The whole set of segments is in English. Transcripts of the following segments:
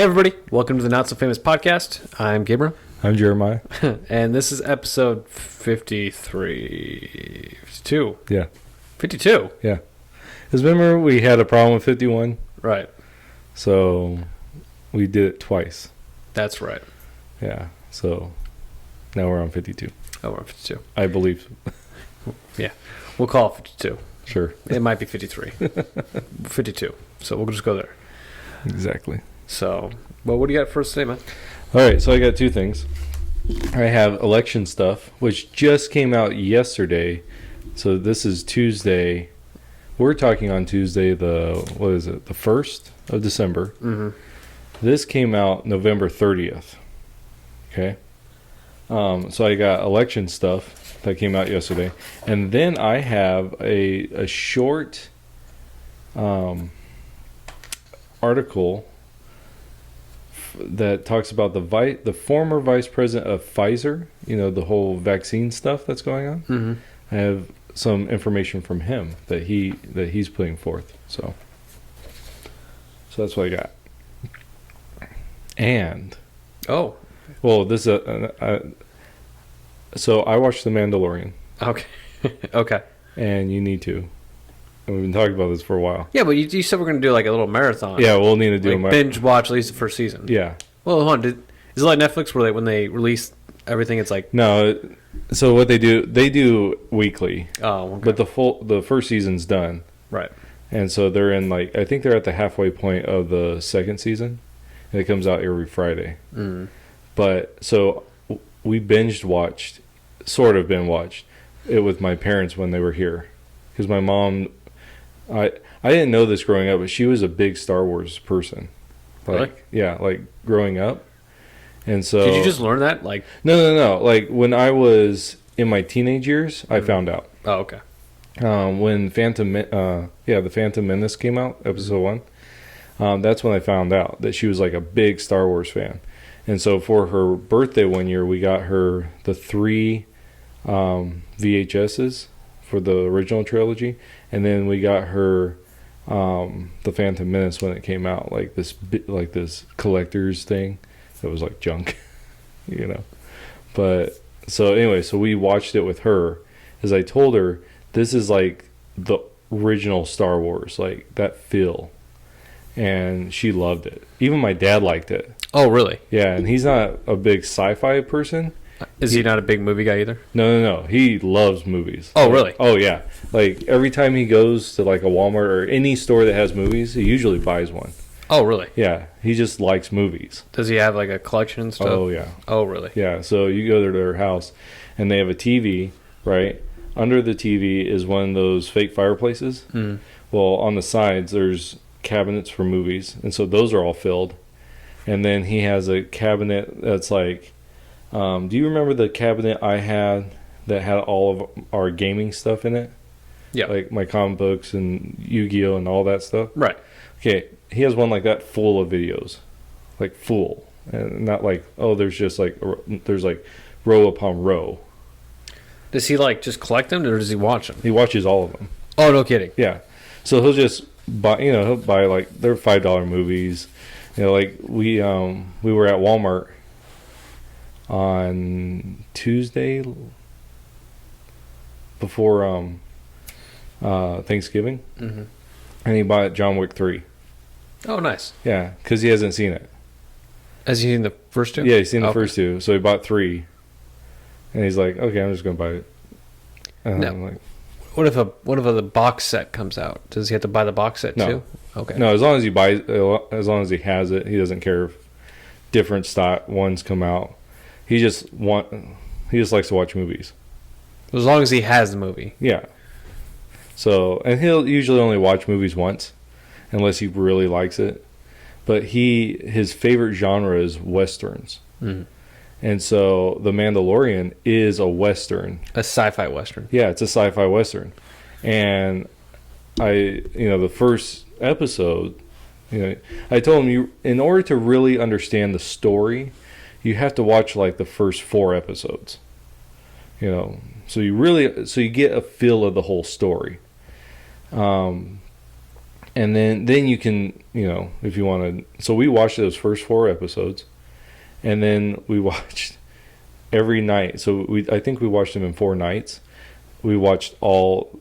Hey everybody, welcome to the Not So Famous Podcast. I'm Gabriel. I'm Jeremiah. And this is episode 53. 52. Yeah. 52? Yeah. Because remember we had a problem with 51? Right. So we did it twice. That's right. Yeah. So now we're on 52. Oh, we're on 52. I believe. Yeah. We'll call it 52. Sure. It might be 53. 52. So we'll just go there. Exactly. So, well, what do you got for us today, man? All right. So I got two things. I have election stuff, which just came out yesterday. So this is Tuesday. We're talking on Tuesday, the 1st of December. Mm-hmm. This came out November 30th. Okay. So I got election stuff that came out yesterday. And then I have a short article that talks about the former vice president of Pfizer, the whole vaccine stuff that's going on. Mm-hmm. I have some information from him that he's putting forth. So that's what I got. And this so I watched The Mandalorian. Okay. Okay. And you need to. And we've been talking about this for a while. Yeah, but you said we're going to do like a little marathon. Yeah, we'll need to do a binge watch at least the first season. Yeah. Well, hold on. Is it like Netflix where when they release everything, it's like... No. So what they do weekly. Oh, okay. But the first season's done. Right. And so they're in I think they're at the halfway point of the second season. And it comes out every Friday. Mm. But so we watched it with my parents when they were here. Because my mom... I didn't know this growing up, but she was a big Star Wars person. Really? Yeah, growing up. And so... Did you just learn that? No. Like, when I was in my teenage years, I found out. Oh, okay. When the Phantom Menace came out, episode 1, that's when I found out that she was like a big Star Wars fan. And so for her birthday one year, we got her the 3 VHSs for the original trilogy, and then we got her the Phantom Menace when it came out, this collector's thing that was like junk, But so anyway, so we watched it with her. As I told her, this is like the original Star Wars, like that feel, and she loved it. Even my dad liked it. Oh, really? Yeah, and he's not a big sci-fi person. Is he not a big movie guy either? No. He loves movies. Oh, really? Oh, yeah. Like, every time he goes to, like, a Walmart or any store that has movies, he usually buys one. Oh, really? Yeah. He just likes movies. Does he have, like, a collection and stuff? Oh, yeah. Oh, really? Yeah. So you go to their house, and they have a TV, right? Under the TV is one of those fake fireplaces. Mm. Well, on the sides, there's cabinets for movies, and so those are all filled. And then he has a cabinet that's like... do you remember the cabinet I had that had all of our gaming stuff in it? Yeah. Like my comic books and Yu-Gi-Oh! And all that stuff? Right. Okay, he has one like that full of videos. Like full. And not like, there's just like, there's like row upon row. Does he like just collect them or does he watch them? He watches all of them. Oh, no kidding. Yeah. So he'll just buy, he'll buy like, they're $5 movies. Like we were at Walmart on Tuesday before Thanksgiving, mm-hmm. and he bought John Wick 3. Oh, nice. Yeah, because he hasn't seen it. Has he seen the first 2? Yeah, he's seen the first 2, so he bought 3, and he's like, okay, I'm just going to buy it. And I'm like, what if the box set comes out? Does he have to buy the box set too? Okay. No, as long as he has it, he doesn't care if different stock ones come out. He just likes to watch movies. As long as he has the movie. Yeah. So, and he'll usually only watch movies once, unless he really likes it. But his favorite genre is westerns. Mm-hmm. And so The Mandalorian is a western. A sci-fi western. Yeah, it's a sci-fi western. And the first episode, I told him, in order to really understand the story, you have to watch like the first 4 episodes. So you get a feel of the whole story. And then you can, if you want to. So we watched those first 4 episodes, and then we watched every night. So I think we watched them in 4 nights. We watched all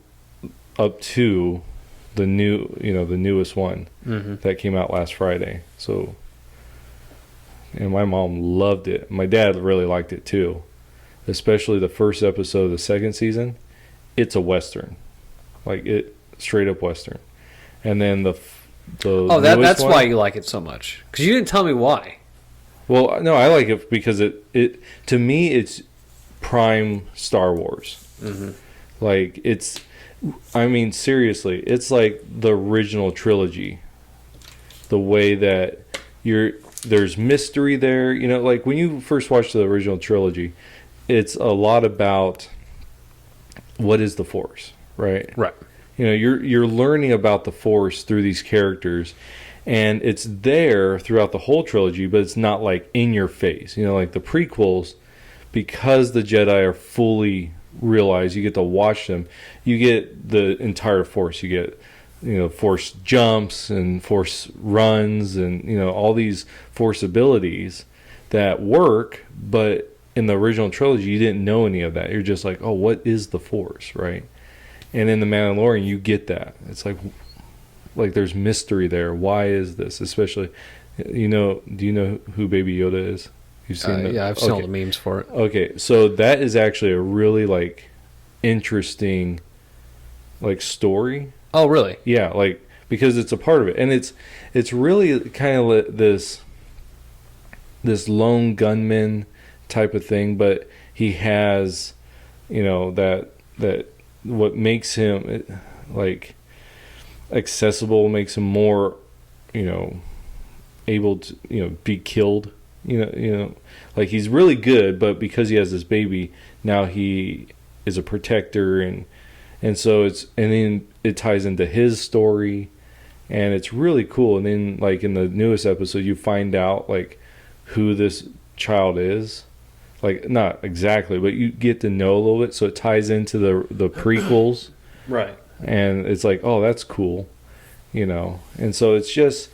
up to the newest one that came out last Friday. So, and my mom loved it. My dad really liked it too, especially the first episode of the second season. It's a Western, like it straight up Western. And then that's why you like it so much, because you didn't tell me why. Well, no, I like it because it to me it's prime Star Wars. Like seriously, it's like the original trilogy. The way that there's mystery there, like when you first watch the original trilogy, it's a lot about what is the Force, right? Right. You're learning about the Force through these characters, and it's there throughout the whole trilogy, but it's not like in your face. Like the prequels, because the Jedi are fully realized, you get to watch them. You get the entire Force. You get, Force jumps and Force runs and, all these Force abilities that work, but in the original trilogy, you didn't know any of that. You're just like, oh, what is the Force, right? And in the Mandalorian, you get that. It's like there's mystery there. Why is this? Especially, do you know who Baby Yoda is? You've seen that? Yeah, I've seen all the memes for it. Okay, so that is actually a really interesting story. Oh, really? Yeah, because it's a part of it, and it's really kind of this lone gunman type of thing, but he has, that what makes him accessible, makes him more, able to, be killed. He's really good, but because he has this baby, now he is a protector, and so then it ties into his story, and it's really cool. And then in the newest episode, you find out who this child is. Not exactly, but you get to know a little bit, so it ties into the prequels. Right. And it's oh, that's cool, And so it's just,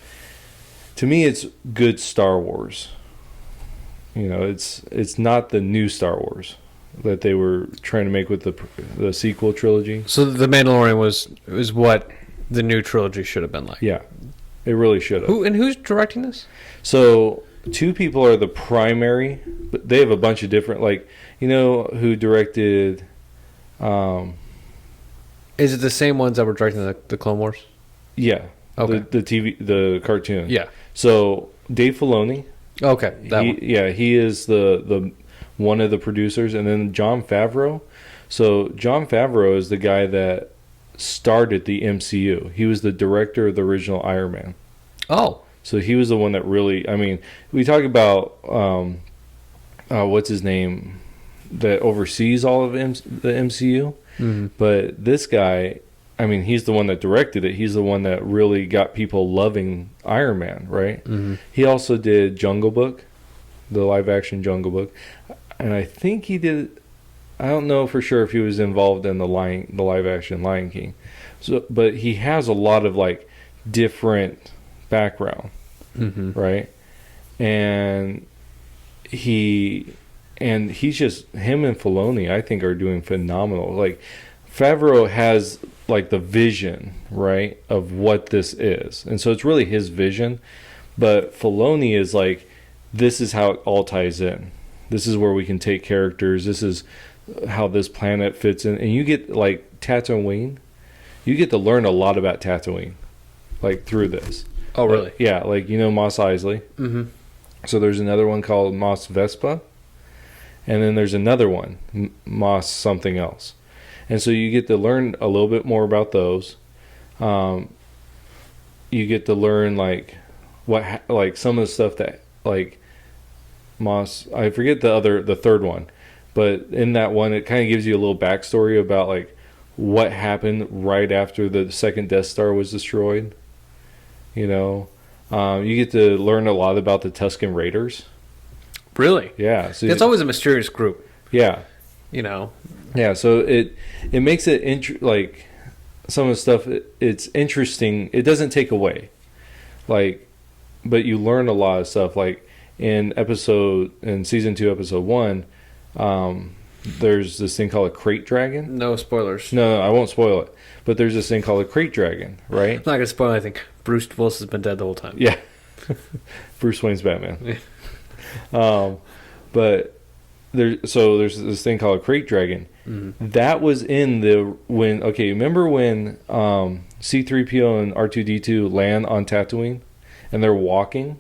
to me, it's good Star Wars. It's not the new Star Wars that they were trying to make with the sequel trilogy. So the Mandalorian was what the new trilogy should have been like. Yeah, it really should have. Who's directing this? So 2 people are the primary, but they have a bunch of different, who directed. Is it the same ones that were directing the Clone Wars? Yeah. Okay. The cartoon. Yeah. So Dave Filoni. Okay. He is the one of the producers, and then Jon Favreau. So Jon Favreau is the guy that started the MCU. He was the director of the original Iron Man. Oh. So he was the one that really, we talk about what's his name, that oversees all of the MCU. Mm-hmm. But this guy, he's the one that directed it. He's the one that really got people loving Iron Man, right? Mm-hmm. He also did Jungle Book, the live-action Jungle Book. And I think he did, I don't know for sure if he was involved in the live-action Lion King. So, but he has a lot of, different background, right? And he's just, him and Filoni, I think, are doing phenomenal. Favreau has the vision, right, of what this is, and so it's really his vision. But Filoni is this is how it all ties in. This is where we can take characters. This is how this planet fits in, and you get Tatooine. You get to learn a lot about Tatooine, through this. Oh, really? Yeah, Mos Eisley. Mm-hmm. So there's another one called Mos Vespa, and then there's another one, Mos something else. And so you get to learn a little bit more about those. You get to learn what some of the stuff that Mos. I forget the third one, but in that one it kind of gives you a little backstory about what happened right after the second Death Star was destroyed. You get to learn a lot about the Tusken Raiders. Really? Yeah. So it's always a mysterious group. Yeah. Yeah, so it makes it some of the stuff, it's interesting. It doesn't take away, like, but you learn a lot of stuff. Like in season 2, episode 1, there's this thing called a crate dragon. No spoilers. No, I won't spoil it. But there's this thing called a crate dragon, right? I'm not gonna spoil anything. Bruce Willis has been dead the whole time. Yeah, Bruce Wayne's Batman. But there's this thing called a crate dragon. Mm-hmm. That was in remember when C-3PO and R2-D2 land on Tatooine and they're walking?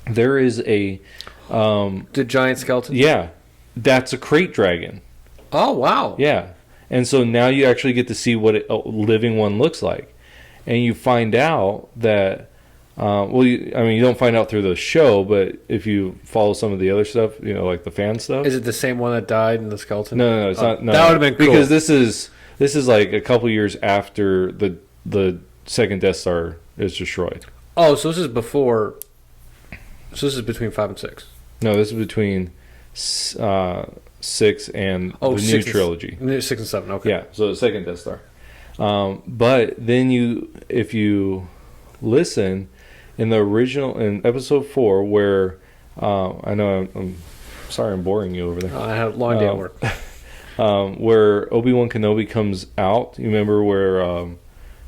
There is a the giant skeleton. Yeah, that's a crate dragon. Oh wow. Yeah, and so now you actually get to see what a living one looks like, and you find out that. You don't find out through the show, but if you follow some of the other stuff, like the fan stuff. Is it the same one that died in the skeleton? No, it's not. No, that would have been cool. Because this is like a couple years after the second Death Star is destroyed. Oh, so this is before. So this is between 5 and 6. No, this is between 6 and the new trilogy. 6 and 7. Okay. Yeah, so the second Death Star. But then if you listen. In the original, in episode 4, where I know I'm sorry I'm boring you over there. I had a long day at work. Where Obi-Wan Kenobi comes out, you remember where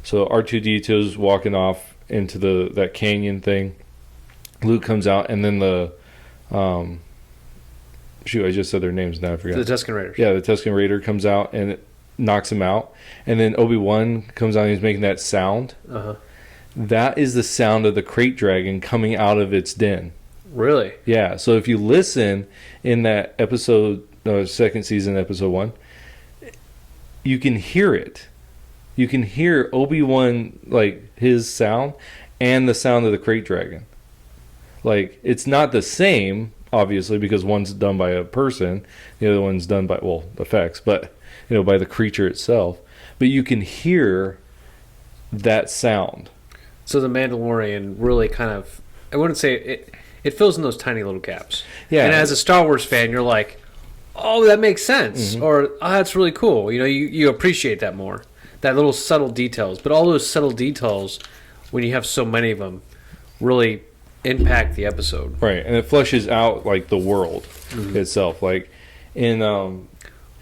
so R2-D2 is walking off into that canyon thing. Luke comes out, and then I just said their names now. I forgot. The Tusken Raiders. Yeah, the Tusken Raider comes out and it knocks him out, and then Obi-Wan comes out and he's making that sound. Uh-huh. That is the sound of the crate dragon coming out of its den. Really? Yeah. So if you listen in that episode, second season, episode 1, you can hear it. You can hear Obi-Wan, like, his sound and the sound of the crate dragon. Like, it's not the same, obviously, because one's done by a person, the other one's done by, effects, but, by the creature itself. But you can hear that sound. So the Mandalorian really kind of, I wouldn't say it fills in those tiny little gaps. Yeah. And as a Star Wars fan, you're like, oh, that makes sense. Mm-hmm. Or, oh, that's really cool. You appreciate that more. That little subtle details. But all those subtle details, when you have so many of them, really impact the episode. Right. And it fleshes out, like, the world itself. Like, well,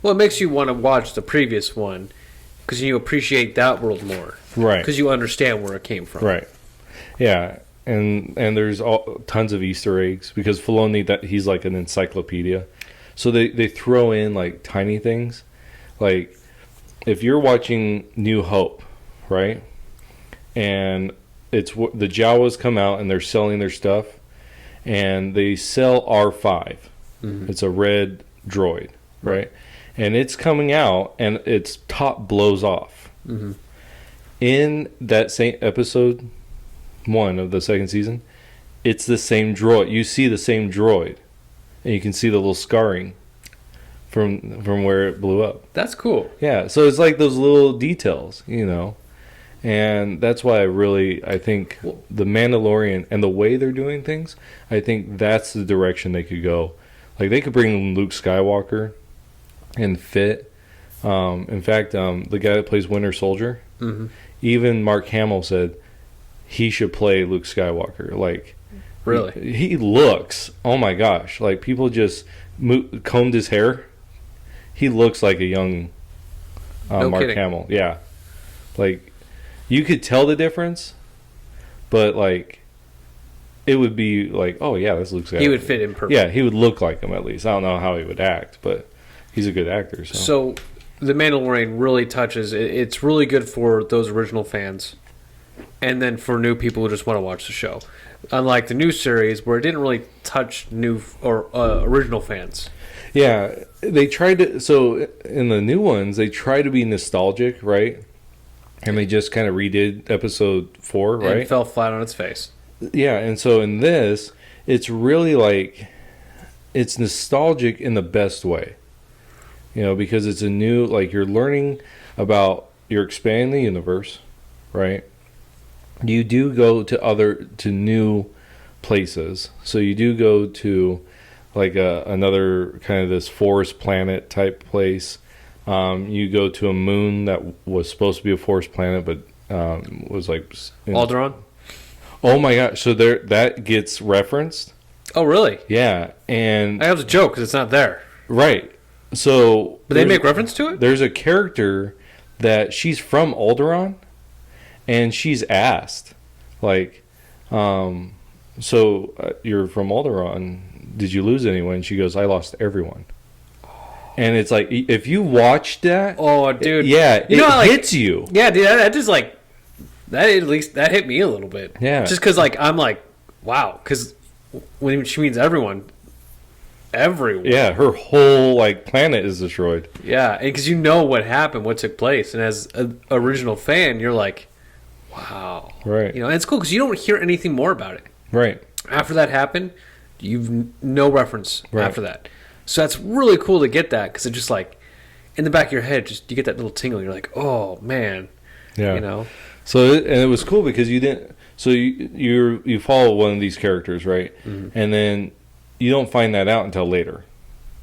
it makes you want to watch the previous one because you appreciate that world more. Right. Because you understand where it came from. Right. Yeah. And there's tons of Easter eggs because Filoni, he's like an encyclopedia. So they throw in like tiny things. Like if you're watching New Hope, right? And it's the Jawas come out and they're selling their stuff. And they sell R5. Mm-hmm. It's a red droid, right? And it's coming out and its top blows off. Mm-hmm. In that same episode 1 of the second season, it's the same droid. You see the same droid, and you can see the little scarring from where it blew up. That's cool. Yeah, so it's like those little details, and that's why I think the Mandalorian and the way they're doing things, I think that's the direction they could go. Like they could bring Luke Skywalker and fit. In fact, the guy that plays Winter Soldier. Mm-hmm. Even Mark Hamill said he should play Luke Skywalker. Like, really, he looks. Oh my gosh! Like people just combed his hair. He looks like a young Mark Hamill. Yeah, like you could tell the difference, but like it would be like, oh yeah, that's Luke Skywalker. He would fit in perfect. Yeah, he would look like him at least. I don't know how he would act, but he's a good actor. So The Mandalorian really touches. It's really good for those original fans, and then for new people who just want to watch the show. Unlike the new series, where it didn't really touch new or original fans. Yeah, they tried to. So in the new ones, they try to be nostalgic, right? And they just kind of redid episode 4, right? And fell flat on its face. Yeah, and so in this, it's really like it's nostalgic in the best way. Because it's a new, like you're learning about, you're expanding the universe, right? You do go to new places. So you do go to like another kind of this forest planet type place. You go to a moon that was supposed to be a forest planet, but was like Alderaan. Oh my gosh! So that gets referenced. Oh really? Yeah, and I have a joke because it's not there. Right. So, but they make reference to it. There's a character that she's from Alderaan, and she's asked, like, so you're from Alderaan. Did you lose anyone? And she goes, I lost everyone. And it's like, if you watch that, oh, dude, it hits you. Yeah, dude, that just like that. At least that hit me a little bit. Yeah, just because like I'm like, wow, because when she means everyone. Yeah, her whole like planet is destroyed. Yeah, and because you know what happened, what took place, and as an original fan, you're like, wow, right? You know, and it's cool because you don't hear anything more about it. Right after that happened, you've no reference after that. So that's really cool to get that because it's just like in the back of your head, just you get that little tingle. You're like, oh man, yeah, you know. So and it was cool because you didn't. So you follow one of these characters, right? Mm-hmm. And then you don't find that out until later,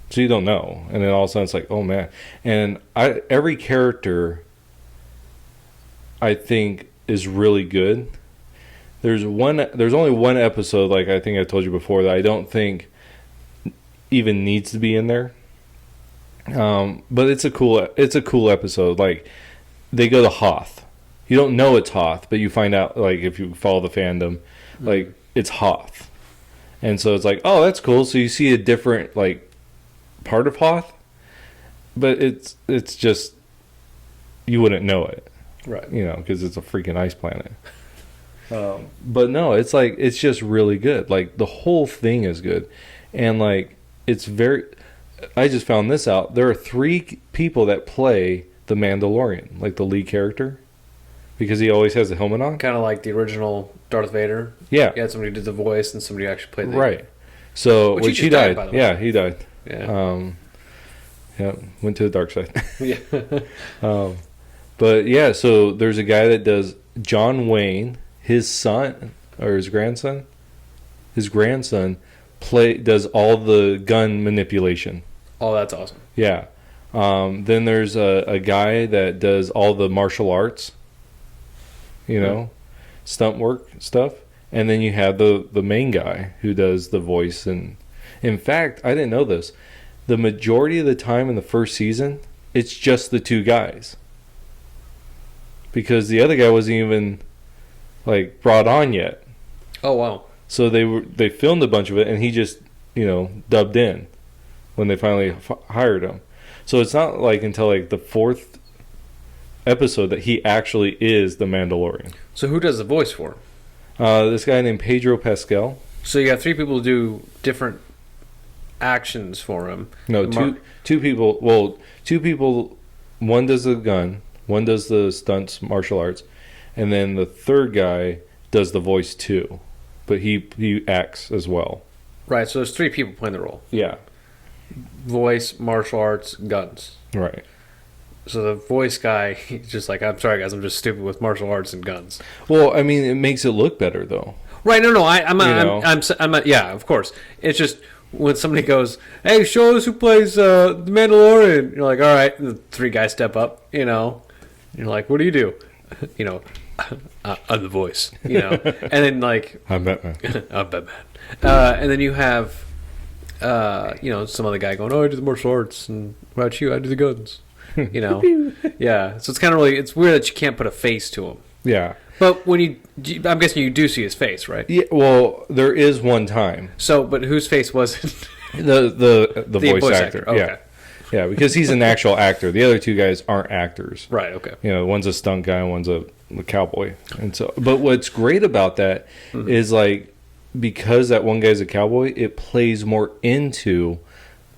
so you don't know. And then all of a sudden it's like, oh man! And every character, I think, is really good. There's only one episode, like I think I told you before, that I don't think even needs to be in there. But it's a cool episode. Like they go to Hoth. You don't know it's Hoth, but you find out like if you follow the fandom, like it's Hoth. And so it's like, oh, that's cool. So you see a different like part of Hoth, but it's just you wouldn't know it, right? You know, because it's a freaking ice planet. But no, it's like it's just really good. Like the whole thing is good, and like it's very. I just found this out. There are 3 people that play the Mandalorian, like the lead character, because he always has the helmet on. Kind of like the original Darth Vader. Yeah. You had somebody who did the voice and somebody who actually played the... Right. So, which he died. By the way. Yeah, he died. Yeah. Yeah, went to the dark side. Yeah. But yeah, so there's a guy that does John Wayne, his son, or his grandson? His grandson does all the gun manipulation. Oh, that's awesome. Yeah. Then there's a guy that does all the martial arts, you know, stunt work stuff. And then you have the main guy who does the voice. And in fact, I didn't know this. The majority of the time in the first season, it's just the 2 guys. Because the other guy wasn't even like brought on yet. Oh, wow. So they filmed a bunch of it and he just, you know, dubbed in when they finally hired him. So it's not like until like the 4th episode that he actually is the Mandalorian. So who does the voice for him? This guy named Pedro Pascal. So you got 3 people who do different actions for him. No, two people. Well, 2 people. One does the gun. One does the stunts, martial arts, and then the 3rd guy does the voice too, but he acts as well. Right. So there's 3 people playing the role. Yeah. Voice, martial arts, guns. Right. So the voice guy, he's just like, I'm sorry guys, I'm just stupid with martial arts and guns. Well, I mean, it makes it look better though. Right? No, I'm yeah, of course. It's just when somebody goes, "Hey, show us who plays the Mandalorian," you're like, "All right." And the 3 guys step up, you know. You're like, "What do you do?" You know, I'm the voice, you know. And then like, I'm Batman. I'm Batman. And then you have, you know, some other guy going, "Oh, I do the martial arts, and what about you? I do the guns." You know, yeah. So it's kind of it's weird that you can't put a face to him. Yeah. But when I'm guessing you do see his face, right? Yeah. Well, there is one time. So, but whose face was it? the voice actor. Okay. Yeah. Yeah, because he's an actual actor. The other 2 guys aren't actors. Right. Okay. You know, one's a stunt guy and one's a cowboy. And so, but what's great about that is like because that one guy's a cowboy, it plays more into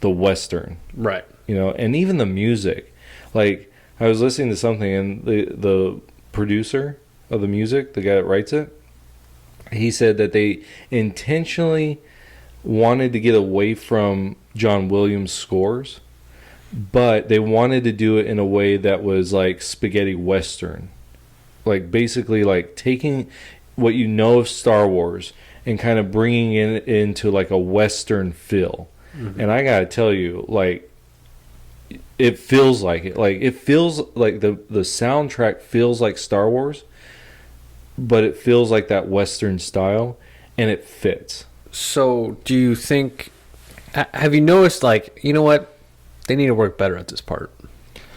the Western. Right. You know, and even the music. Like I was listening to something and the producer of the music, the guy that writes it, he said that they intentionally wanted to get away from John Williams' scores, but they wanted to do it in a way that was like spaghetti Western. Like basically like taking what you know of Star Wars and kind of bringing it into like a Western feel. Mm-hmm. And I gotta tell you, like, it feels like it. Like it feels like the soundtrack feels like Star Wars, but it feels like that Western style, and it fits. So, do you think? Have you noticed? Like, you know what? They need to work better at this part,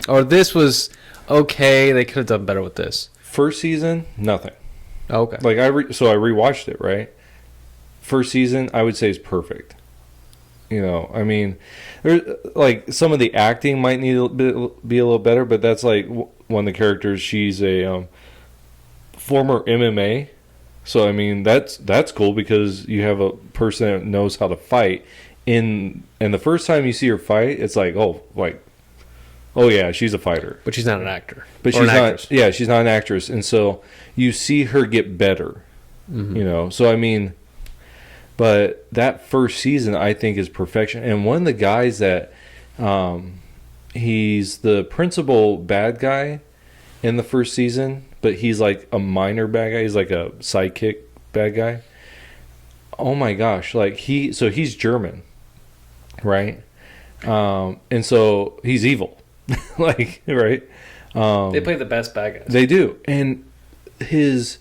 or this was okay. They could have done better with this. First season, nothing. Okay. Like so I rewatched it, right? First season, I would say is perfect. You know, I mean, like some of the acting might need be a little better, but that's like one of the characters. She's a former MMA, so I mean that's cool because you have a person that knows how to fight. And the first time you see her fight, it's like oh yeah, she's a fighter, but she's not an actor. But she's not. Yeah, she's not an actress, and so you see her get better. Mm-hmm. You know, so I mean. But that first season, I think, is perfection. And one of the guys that he's the principal bad guy in the first season, but he's like a minor bad guy. He's like a sidekick bad guy. Oh my gosh! Like he's German, right? And so he's evil, like right. They play the best bad guys. They do, and he's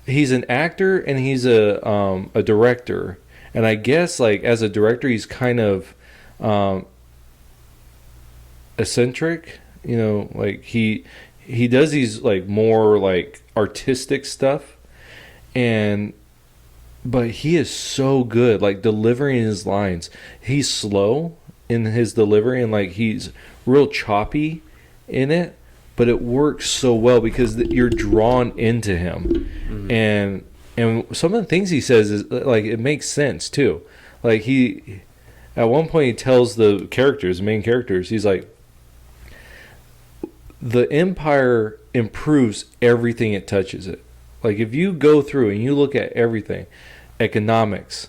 an actor and he's a director. And I guess, like, as a director, he's kind of eccentric. You know, like, he does these, like, more, like, artistic stuff. But he is so good, like, delivering his lines. He's slow in his delivery, and, like, he's real choppy in it. But it works so well because you're drawn into him. Mm-hmm. And some of the things he says is like it makes sense too. Like he, at one point, he tells the main characters, he's like, the Empire improves everything it touches it. Like if you go through and you look at everything, economics,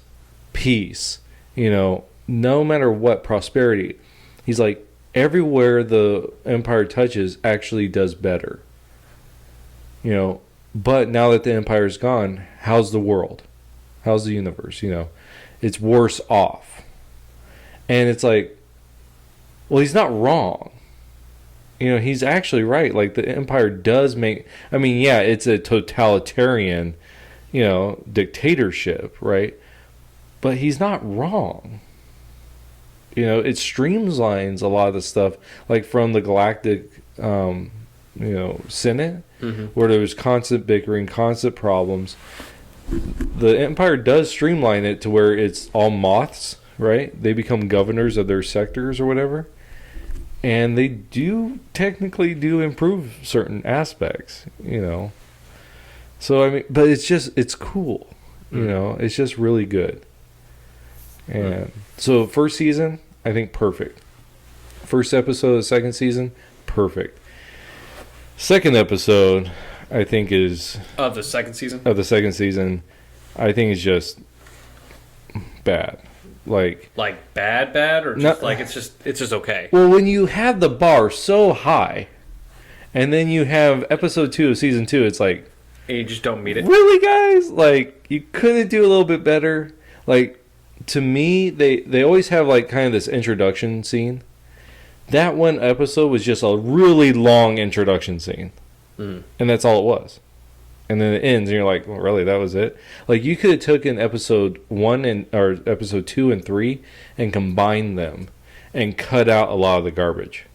peace, you know, no matter what, prosperity, he's like everywhere the Empire touches actually does better. You know. But now that the Empire's gone, how's the world? How's the universe? You know, it's worse off. And it's like, well, he's not wrong. You know, he's actually right. Like, the Empire does make... I mean, yeah, it's a totalitarian, you know, dictatorship, right? But he's not wrong. You know, it streamlines a lot of the stuff, like from the Galactic, Senate, mm-hmm. where there was constant bickering, constant problems. The Empire does streamline it to where it's all moths, right? They become governors of their sectors or whatever. And they technically do improve certain aspects, you know. So, I mean, but it's cool, you know. It's just really good. And so first season, I think perfect. First episode of the second season, perfect. Second episode, I think is... Of the second season? Of the second season, I think is just bad. Like bad, or just like it's just okay? Well, when you have the bar so high, and then you have episode 2 of season 2, it's like... And you just don't meet it? Really, guys? Like, you couldn't do a little bit better? Like, to me, they always have, like, kind of this introduction scene. That one episode was just a really long introduction scene. Mm. And that's all it was. And then it ends, and you're like, well, really, that was it? Like, you could have taken episode 1 or episode 2 and 3 and combined them and cut out a lot of the garbage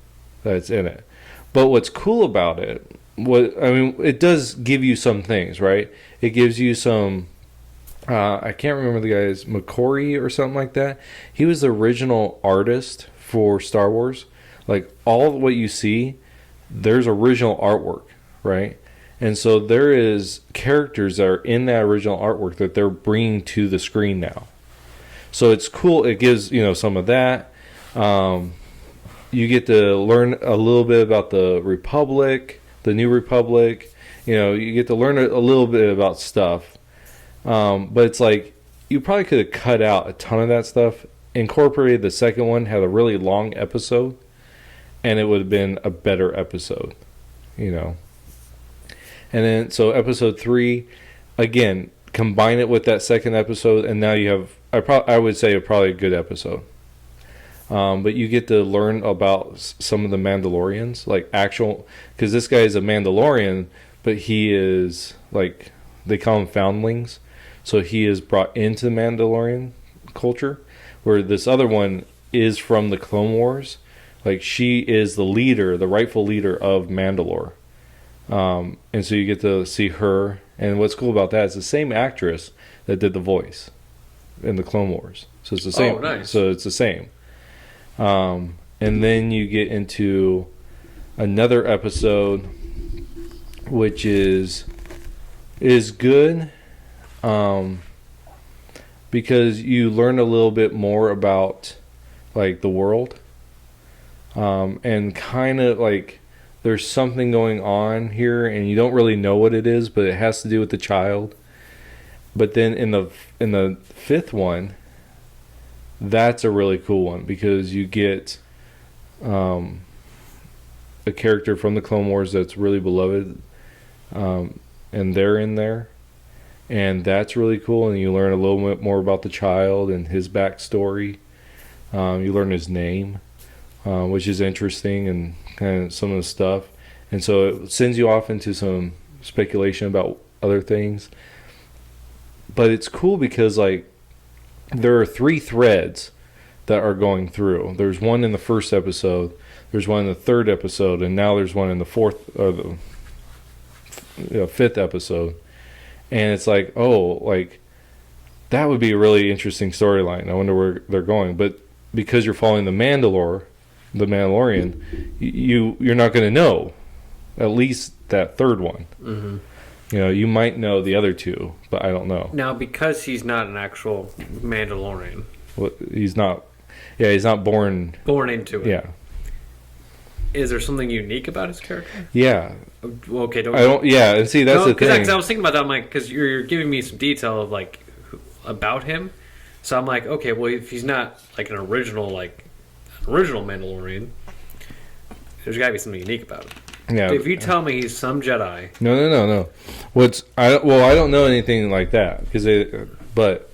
that's in it. But what's cool about it, it does give you some things, right? It gives you some... I can't remember the guy's McCory or something like that. He was the original artist for Star Wars. Like, all of what you see, there's original artwork, right? And so there is characters that are in that original artwork that they're bringing to the screen now. So it's cool. It gives, some of that. You get to learn a little bit about the Republic, the New Republic. You get to learn a little bit about stuff. But it's like, you probably could have cut out a ton of that stuff, incorporated the second one, had a really long episode, and it would have been a better episode, And then, so episode 3, again, combine it with that second episode, and now you have, I would say, probably a good episode. But you get to learn about some of the Mandalorians, like actual, because this guy is a Mandalorian, but he is like, they call him foundlings. So he is brought into the Mandalorian culture, where this other one is from the Clone Wars. Like, she is the leader, the rightful leader of Mandalore. And so you get to see her. And what's cool about that is the same actress that did the voice in the Clone Wars. So it's the same. Oh, nice. So it's the same. And then you get into another episode, which is good, because you learn a little bit more about like the world, and kind of like there's something going on here, and you don't really know what it is, but it has to do with the child. But then in the fifth one, that's a really cool one, because you get a character from the Clone Wars that's really beloved, and they're in there, and that's really cool. And you learn a little bit more about the child and his backstory. You learn his name, which is interesting, and kind of some of the stuff. And so it sends you off into some speculation about other things. But it's cool because, like, there are 3 threads that are going through. There's one in the first episode, there's one in the third episode, and now there's one in the fourth or the fifth episode. And it's like, oh, like, that would be a really interesting storyline. I wonder where they're going. But because you're following the Mandalorian, you're not going to know at least that third one. Mm-hmm. You know, you might know the other 2, but I don't know. Now, because he's not an actual Mandalorian. Well, he's not. Yeah, he's not born into it. Yeah. Is there something unique about his character? Yeah. Well, okay. Yeah, and see, that's the thing. Because I was thinking about that. I'm like, because you're giving me some detail of like about him, so I'm like, okay, well, if he's not like an original Mandalorian, there's got to be something unique about him. Yeah. But if you tell me he's some Jedi, no. I don't know anything like that but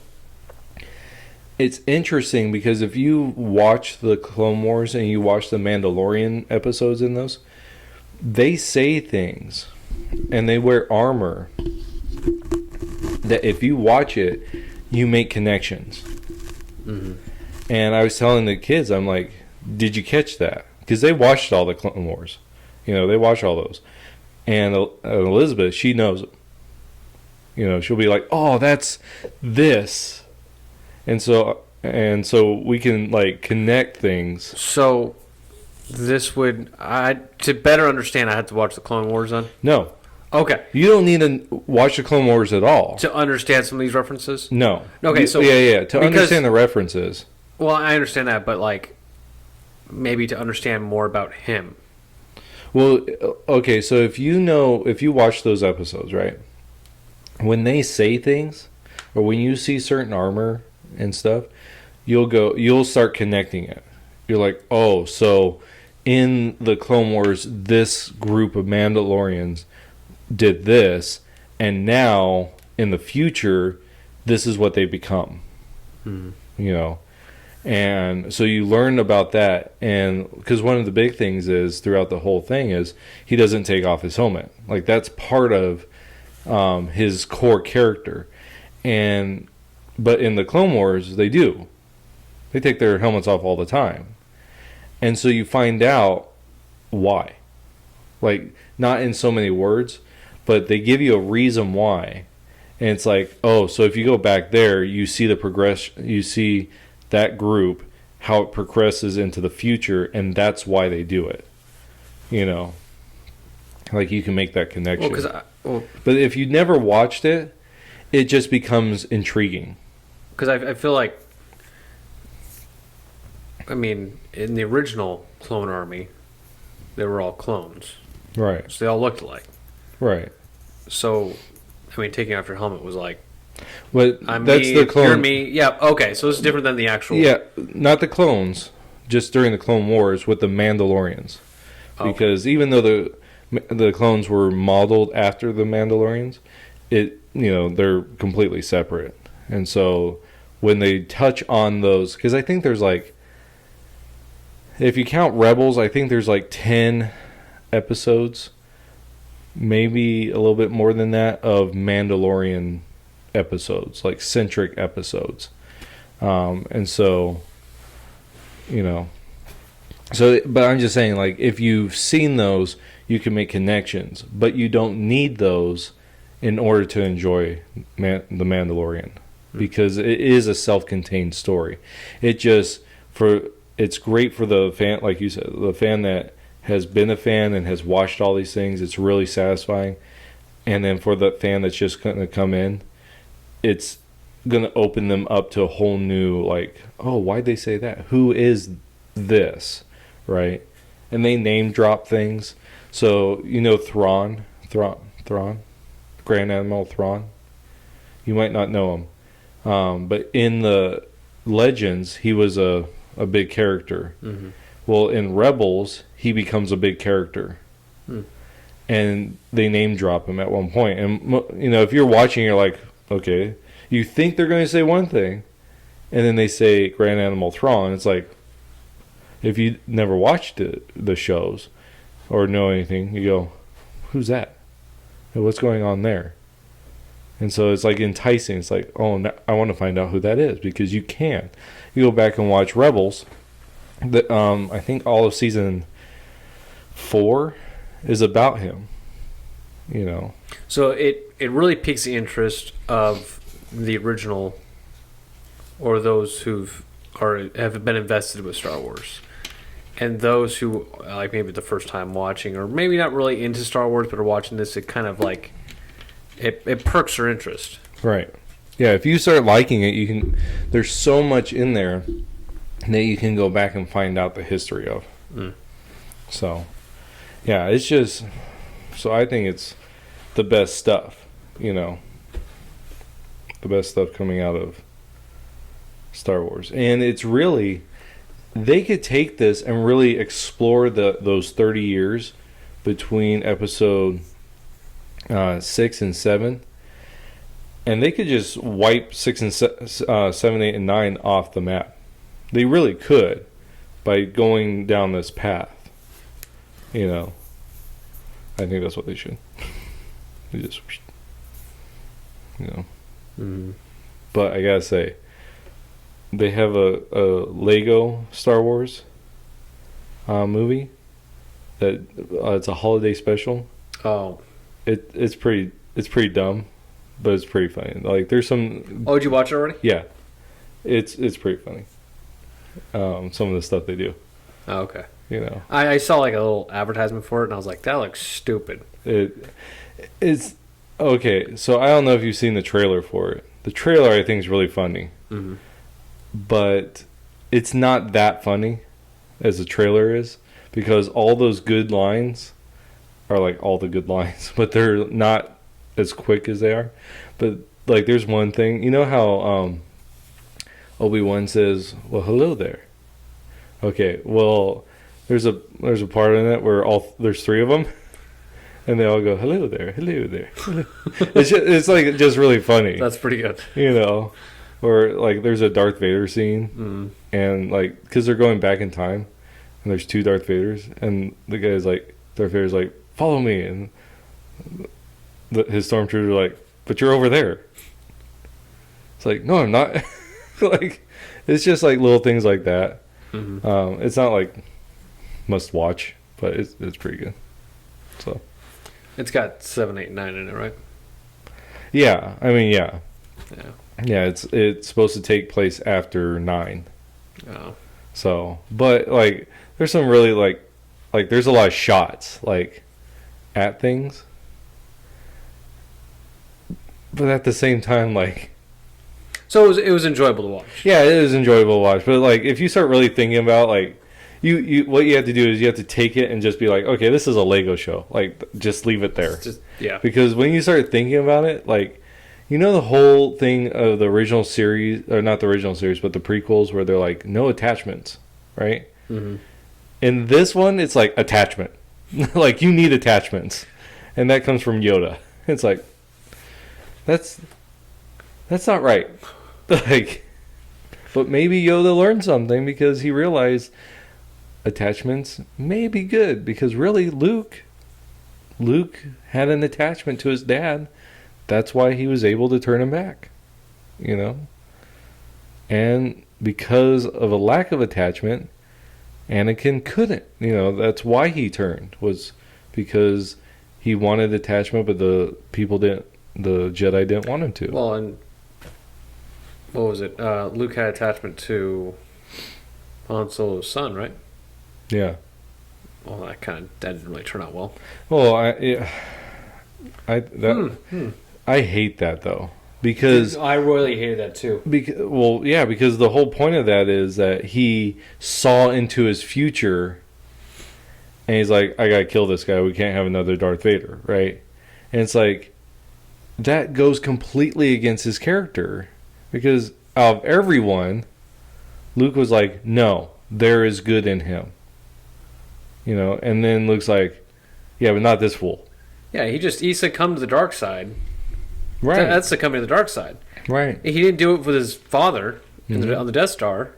it's interesting because if you watch the Clone Wars and you watch the Mandalorian episodes in those, they say things and they wear armor that if you watch it, you make connections. Mm-hmm. And I was telling the kids, I'm like, did you catch that? Because they watched all the Clone Wars. You know, they watch all those. And Elizabeth, she knows it. You know, she'll be like, oh, that's this. And so we can, like, connect things. So this would... to better understand, I had to watch the Clone Wars then? No. Okay. You don't need to watch the Clone Wars at all. To understand some of these references? No. Okay, so... Yeah. To understand the references. Well, I understand that, but, like, maybe to understand more about him. Well, okay, so if you watch those episodes, right? When they say things, or when you see certain armor and stuff, you'll start connecting it. You're like, oh, so in the Clone Wars, this group of Mandalorians did this, and now in the future, this is what they become. Mm-hmm. You know? And so you learn about that, and because one of the big things is throughout the whole thing is he doesn't take off his helmet. Like, that's part of his core character. But in the Clone Wars, they do. They take their helmets off all the time. And so you find out why. Like, not in so many words, but they give you a reason why. And it's like, oh, so if you go back there, you see the progression, you see that group, how it progresses into the future, and that's why they do it. You know, like, you can make that connection. But if you never watched it, it just becomes intriguing. Because I feel like, I mean, in the original Clone Army, they were all clones. Right. So they all looked alike. Right. So, I mean, taking off your helmet was like, but that's the clone. You're me. Yeah. Okay. So it's different than the actual. Yeah, not the clones. Just during the Clone Wars with the Mandalorians, because even though the clones were modeled after the Mandalorians, they're completely separate. And so when they touch on those, because I think there's like if you count Rebels, I think there's like 10 episodes, maybe a little bit more than that, of Mandalorian episodes, like centric episodes. And so, but I'm just saying, like, if you've seen those, you can make connections, but you don't need those in order to enjoy The Mandalorian, because it is a self-contained story. It's great for the fan, like you said, the fan that has been a fan and has watched all these things. It's really satisfying. And then for the fan that's just going to come in, it's going to open them up to a whole new, like, oh, why'd they say that? Who is this? Right? And they name drop things. So, Thrawn, Grand Admiral Thrawn. You might not know him. But in the Legends, he was a big character. Mm-hmm. Well, in Rebels, he becomes a big character. And they name drop him at one point. And, if you're watching, you're like, okay, you think they're going to say one thing, and then they say Grand Admiral Thrawn. It's like, if you never watched the shows or know anything, you go, who's that? What's going on there? And so it's like enticing. It's like, oh, I want to find out who that is, because you can. You go back and watch Rebels. I think all of season 4 is about him. So it really piques the interest of the original, or those have been invested with Star Wars, and those who, like, maybe the first time watching, or maybe not really into Star Wars but are watching this. It kind of like it perks their interest. Right. Yeah. If you start liking it, there's so much in there that you can go back and find out the history of. So, yeah, it's just. So I think it's the best stuff. The best stuff coming out of Star Wars. And it's really, they could take this and really explore those 30 years between episode 6 and 7. And they could just wipe 6 and 7, 8, and 9 off the map. They really could, by going down this path. I think that's what they should. They just, Mm-hmm. But I gotta say, they have a Lego Star Wars movie that it's a holiday special. Oh, it's pretty dumb, but it's pretty funny. Like, there's some. Oh, did you watch it already? Yeah, it's pretty funny. Some of the stuff they do. Oh, okay. I saw like a little advertisement for it, and I was like, that looks stupid. It's okay. So I don't know if you've seen the trailer for it. The trailer, I think, is really funny. Mm-hmm. But it's not that funny as the trailer is, because all those good lines are like all the good lines, but they're not as quick as they are. But like, there's one thing, how Obi-Wan says, "Well, hello there." Okay, well, there's a part in it where there's 3 of them, and they all go, "Hello there, hello there." Hello. It's like just really funny. That's pretty good. Or like, there's a Darth Vader scene, and like, because they're going back in time, and there's 2 Darth Vaders, and the guy's like, Darth Vader's like, "Follow me," and his stormtroopers are like, "But you're over there." It's like, no, I'm not. Like, it's just like little things like that. Mm-hmm. It's not like must watch, but it's pretty good. So it's got 7, 8, 9 in it, right? Yeah, I mean, yeah. It's supposed to take place after 9. Oh. So, but like, there's some really like there's a lot of shots like at things, but at the same time, like. So it was enjoyable to watch. Yeah, it is enjoyable to watch. But like, if you start really thinking about, like, you what you have to do is you have to take it and just be like, okay, this is a Lego show. Like, just leave it there. Because when you start thinking about it, like, the whole thing of the original series, or not the original series, but the prequels, where they're like, no attachments, right? Mm-hmm. In this one, it's like attachment. Like, you need attachments, and that comes from Yoda. It's like, that's not right. Like, but maybe Yoda learned something, because he realized attachments may be good, because really Luke had an attachment to his dad. That's why he was able to turn him back, you know. And because of a lack of attachment, Anakin couldn't, you know. That's why he turned, was because he wanted attachment, but the Jedi didn't want him to. Well, and what was it? Luke had attachment to Han Solo's son, right? Yeah. Well, that didn't really turn out well. Well, I hate that though, because I really hated that too. Because the whole point of that is that he saw into his future, and he's like, I gotta kill this guy. We can't have another Darth Vader, right? And it's like, that goes completely against his character, because out of everyone, Luke was like, no, there is good in him. You know, and then Luke's like, yeah, but not this fool. Yeah, he succumbed to the dark side. Right. That's succumbing to the dark side. Right. He didn't do it with his father on the Death Star,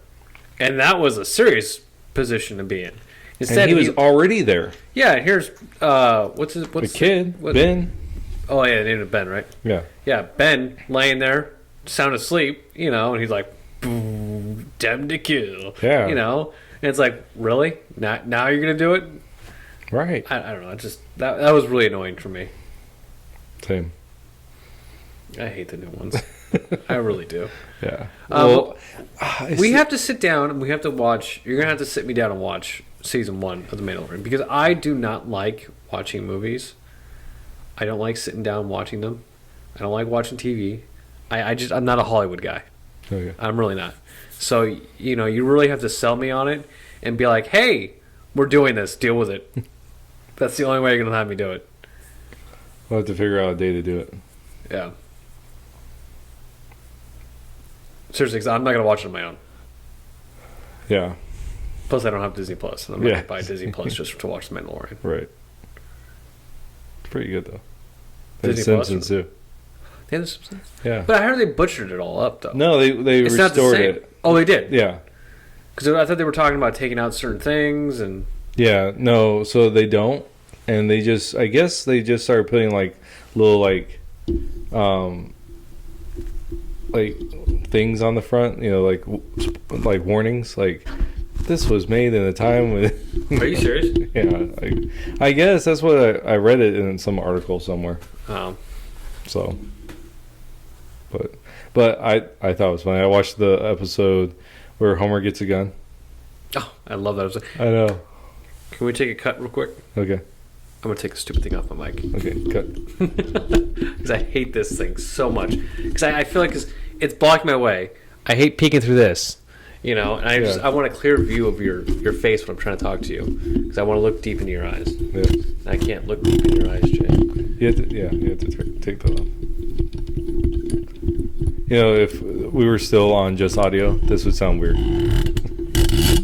and that was a serious position to be in. Instead, and he was already there. Yeah, here's what's the kid, Ben. Oh yeah, named it Ben, right? Yeah. Yeah, Ben laying there, sound asleep, you know, and he's like, "Damn to kill." Yeah. You know. And it's like, really? Now you're going to do it? Right. I don't know. It just that was really annoying for me. Same. I hate the new ones. I really do. Yeah. We have to sit down and we have to watch. You're going to have to sit me down and watch season 1 of The Mandalorian, because I do not like watching movies. I don't like sitting down watching them. I don't like watching TV. I'm not a Hollywood guy. Okay. I'm really not. So, you know, you really have to sell me on it and be like, hey, we're doing this. Deal with it. That's the only way you're going to have me do it. We'll have to figure out a day to do it. Yeah. Seriously, because I'm not going to watch it on my own. Yeah. Plus, I don't have Disney Plus. And I'm not going to buy Disney Plus just to watch The Mandalorian. Right. It's pretty good, though. Disney Simpsons, too. Yeah. But I heard they butchered it all up, though. No, they restored it. Oh, they did? Yeah. Because I thought they were talking about taking out certain things and... Yeah, no, so they don't. And they just... I guess they just started putting, like, little, like things on the front, you know, like warnings, like, this was made in a time when... Are you serious? Yeah. I guess that's what I read it in some article somewhere. Oh. So... But I thought it was funny. I watched the episode where Homer gets a gun. Oh, I love that episode. I know. Can we take a cut real quick? Okay. I'm going to take the stupid thing off my mic. Okay, cut. Because I hate this thing so much. Because I feel like it's blocking my way. I hate peeking through this. You know, and I want a clear view of your face when I'm trying to talk to you. Because I want to look deep into your eyes. Yeah. I can't look deep in your eyes, Jay. You have to take that off. You know, if we were still on just audio, this would sound weird.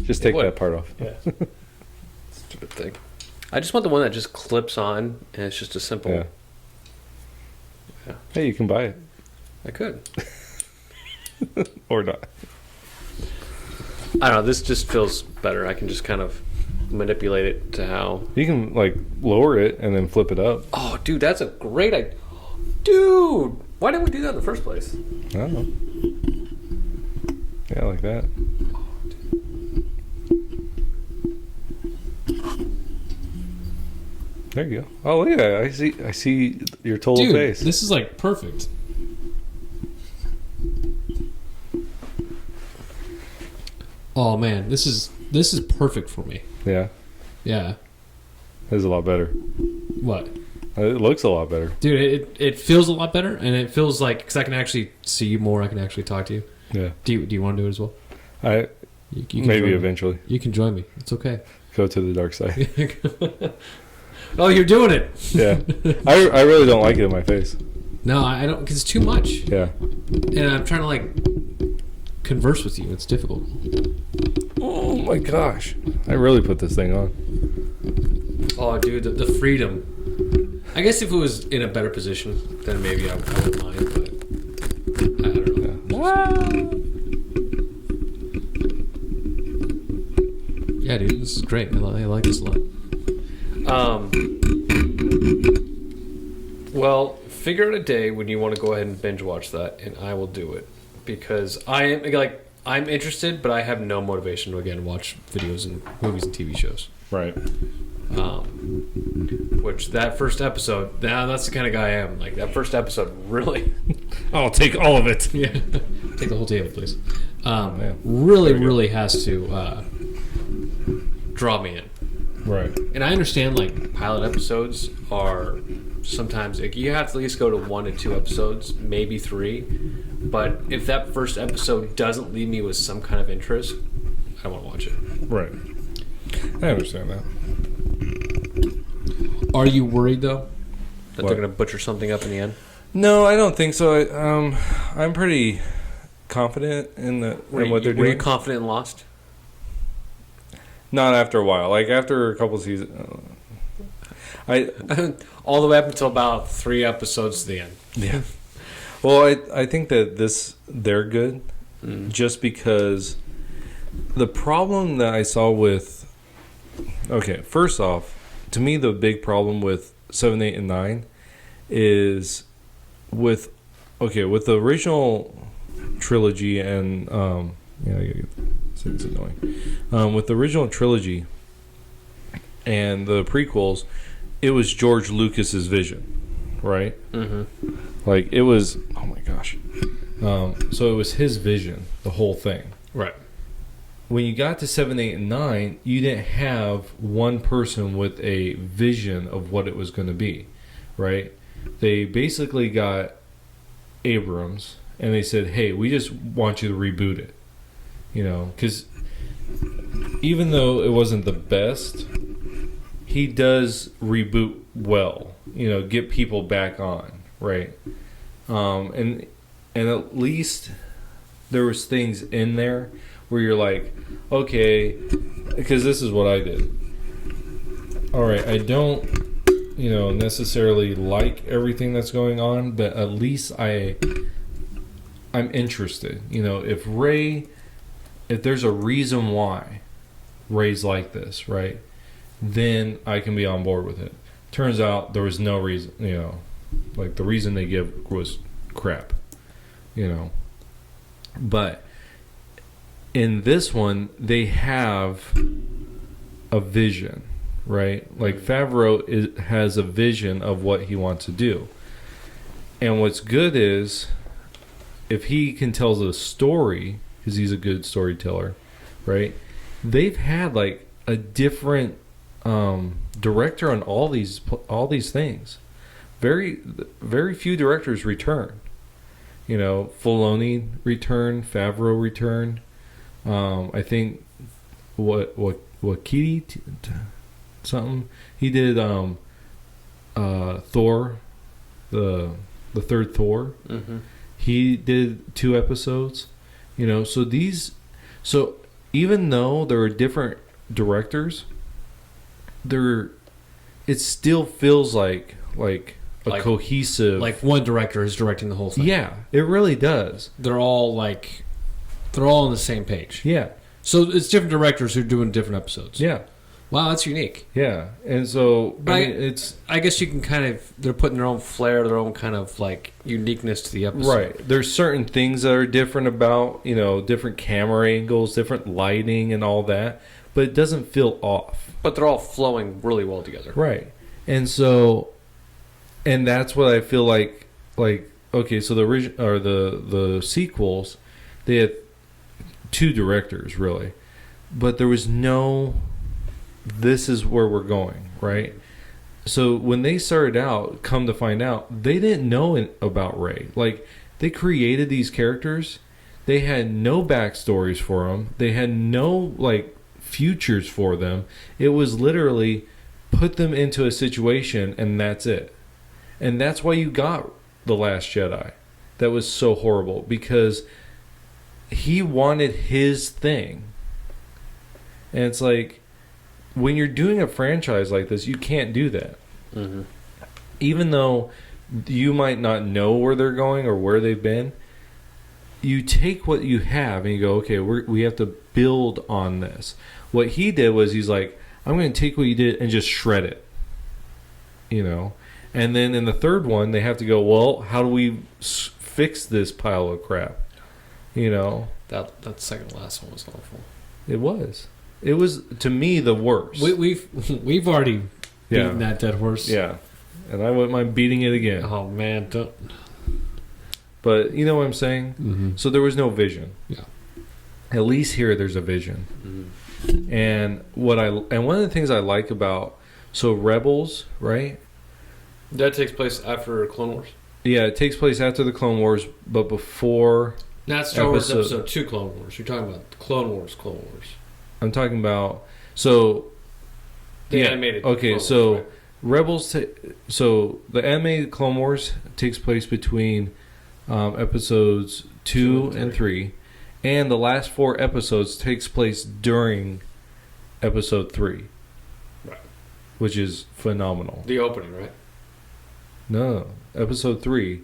Just take that part off. Yeah. Stupid thing. I just want the one that just clips on, and it's just a simple... Yeah. Hey, you can buy it. I could. Or not. I don't know. This just feels better. I can just kind of manipulate it to how... You can, like, lower it and then flip it up. Oh, dude, that's a great idea. Dude! Why didn't we do that in the first place? I don't know. Yeah, like that. There you go. Oh, look at that. I see your total face. This is like perfect. Oh man, this is perfect for me. Yeah. Yeah. This is a lot better. What? It looks a lot better. Dude, it feels a lot better, and it feels like, because I can actually see you more, I can actually talk to you. Yeah. Do you want to do it as well? You can maybe eventually. You can join me. It's okay. Go to the dark side. Oh, you're doing it. Yeah. I really don't like it in my face. No, I don't, because it's too much. Yeah. And I'm trying to, like, converse with you. It's difficult. Oh my gosh. I really put this thing on. Oh, dude, the freedom. I guess if it was in a better position, then maybe I wouldn't mind, but I don't know. Yeah, dude, this is great. I like this a lot. Well, figure out a day when you want to go ahead and binge watch that, and I will do it because I'm interested, but I have no motivation to again watch videos and movies and TV shows. Right. Which that first episode, that's the kind of guy I am. Like that first episode, really. I'll take all of it. Yeah, take the whole table, please. Really has to draw me in. Right. And I understand like pilot episodes are sometimes like, you have to at least go to 1 to 2 episodes, maybe 3. But if that first episode doesn't leave me with some kind of interest, I don't want to watch it. Right. I understand that. Are you worried though that they're going to butcher something up in the end? No, I don't think so. I'm pretty confident in what they're doing. Were you confident in Lost? Not after a while. Like after a couple seasons, all the way up until about 3 episodes to the end. Yeah. Well, I think that they're good, just because the problem that I saw with. Okay, first off, to me the big problem with 7, 8, and 9 is with the original trilogy and it's annoying. With the original trilogy and the prequels, it was George Lucas's vision, right? Mm-hmm. Like it was. Oh my gosh. So it was his vision, the whole thing. Right. When you got to 7, 8, and 9, you didn't have one person with a vision of what it was going to be, right? They basically got Abrams, and they said, hey, we just want you to reboot it. You know, because even though it wasn't the best, he does reboot well. You know, get people back on, right? And at least there was things in there where you're like, okay, because this is what I did. All right, I don't, necessarily like everything that's going on, but at least I'm interested. If there's a reason why Ray's like this, right, then I can be on board with it. Turns out there was no reason, like the reason they give was crap, But in this one, they have a vision, right? Like Favreau has a vision of what he wants to do. And what's good is if he can tell a story, because he's a good storyteller, right? They've had like a different director on all these things. Very, very few directors return. Filoni returned, Favreau returned. I think Wakiti something. He did Thor, the third Thor. Mm-hmm. He did 2 episodes. So even though there are different directors, it still feels like a cohesive. Like one director is directing the whole thing. Yeah, it really does. They're all on the same page. Yeah. So it's different directors who are doing different episodes. Yeah. Wow, that's unique. Yeah, and so I guess you can they're putting their own flair, their own kind of like uniqueness to the episode. Right. There's certain things that are different about, different camera angles, different lighting and all that, but it doesn't feel off. But they're all flowing really well together. Right. And so that's what I feel like okay, so the original or the sequels, they had 2 directors really. But there was no this is where we're going, right? So when they started out, come to find out, they didn't know about Ray. Like, they created these characters. They had no backstories for them. They had no, futures for them. It was literally put them into a situation, and that's it. And that's why you got The Last Jedi. That was so horrible, because he wanted his thing. And it's like, when you're doing a franchise like this, you can't do that. Mm-hmm. Even though you might not know where they're going or where they've been, you take what you have and you go, okay, we have to build on this. What he did was he's like, I'm going to take what you did and just shred it. You know? And then in the third one, they have to go, well, how do we fix this pile of crap? You know? That second last one was awful. It was. It was, to me, the worst. We've already beaten that dead horse. Yeah. And I wouldn't mind beating it again. Oh, man. Don't. But you know what I'm saying? Mm-hmm. So there was no vision. Yeah. At least here there's a vision. Mm-hmm. And one of the things I like about Rebels, right? That takes place after Clone Wars? Yeah, it takes place after the Clone Wars, but before... Not Star Wars Episode 2 Clone Wars. You're talking about Clone Wars. I'm talking about... So... The animated Okay, Clone so... Wars, right? Rebels... So, the animated Clone Wars takes place between episodes 2 and 3. And the last 4 episodes takes place during episode 3. Right. Which is phenomenal. The opening, right? No. Episode 3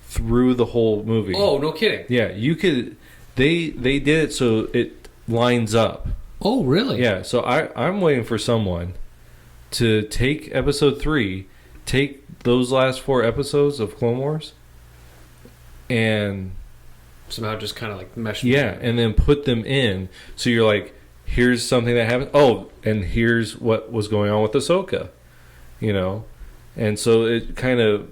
through the whole movie. Oh, no kidding. Yeah, you could... They did it so it lines up. Oh, really? Yeah, so I'm waiting for someone to take episode 3, take those last 4 episodes of Clone Wars, and somehow just kind of like mesh. Yeah, and then put them in. So you're like, here's something that happened. Oh, and here's what was going on with Ahsoka. You know? And so it kind of,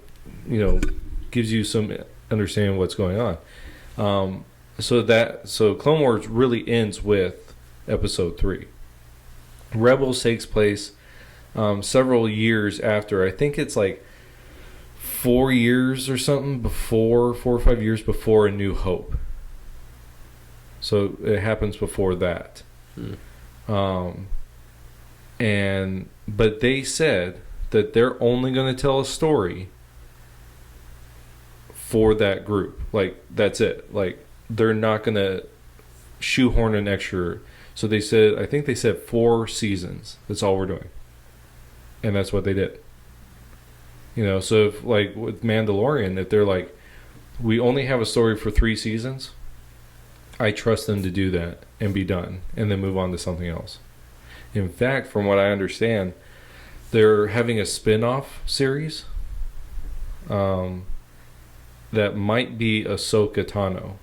gives you some understanding of what's going on. So Clone Wars really ends with episode 3. Rebels takes place several years after. I think it's like 4 years or something before, 4 or 5 years before A New Hope. So it happens before that. But they said that they're only going to tell a story for that group. Like, that's it. Like, they're not going to shoehorn an extra. So I think they said 4 seasons. That's all we're doing. And that's what they did. So if, like, with Mandalorian, if they're like, we only have a story for 3 seasons, I trust them to do that and be done and then move on to something else. In fact, from what I understand, they're having a spin-off series that might be Ahsoka Tano,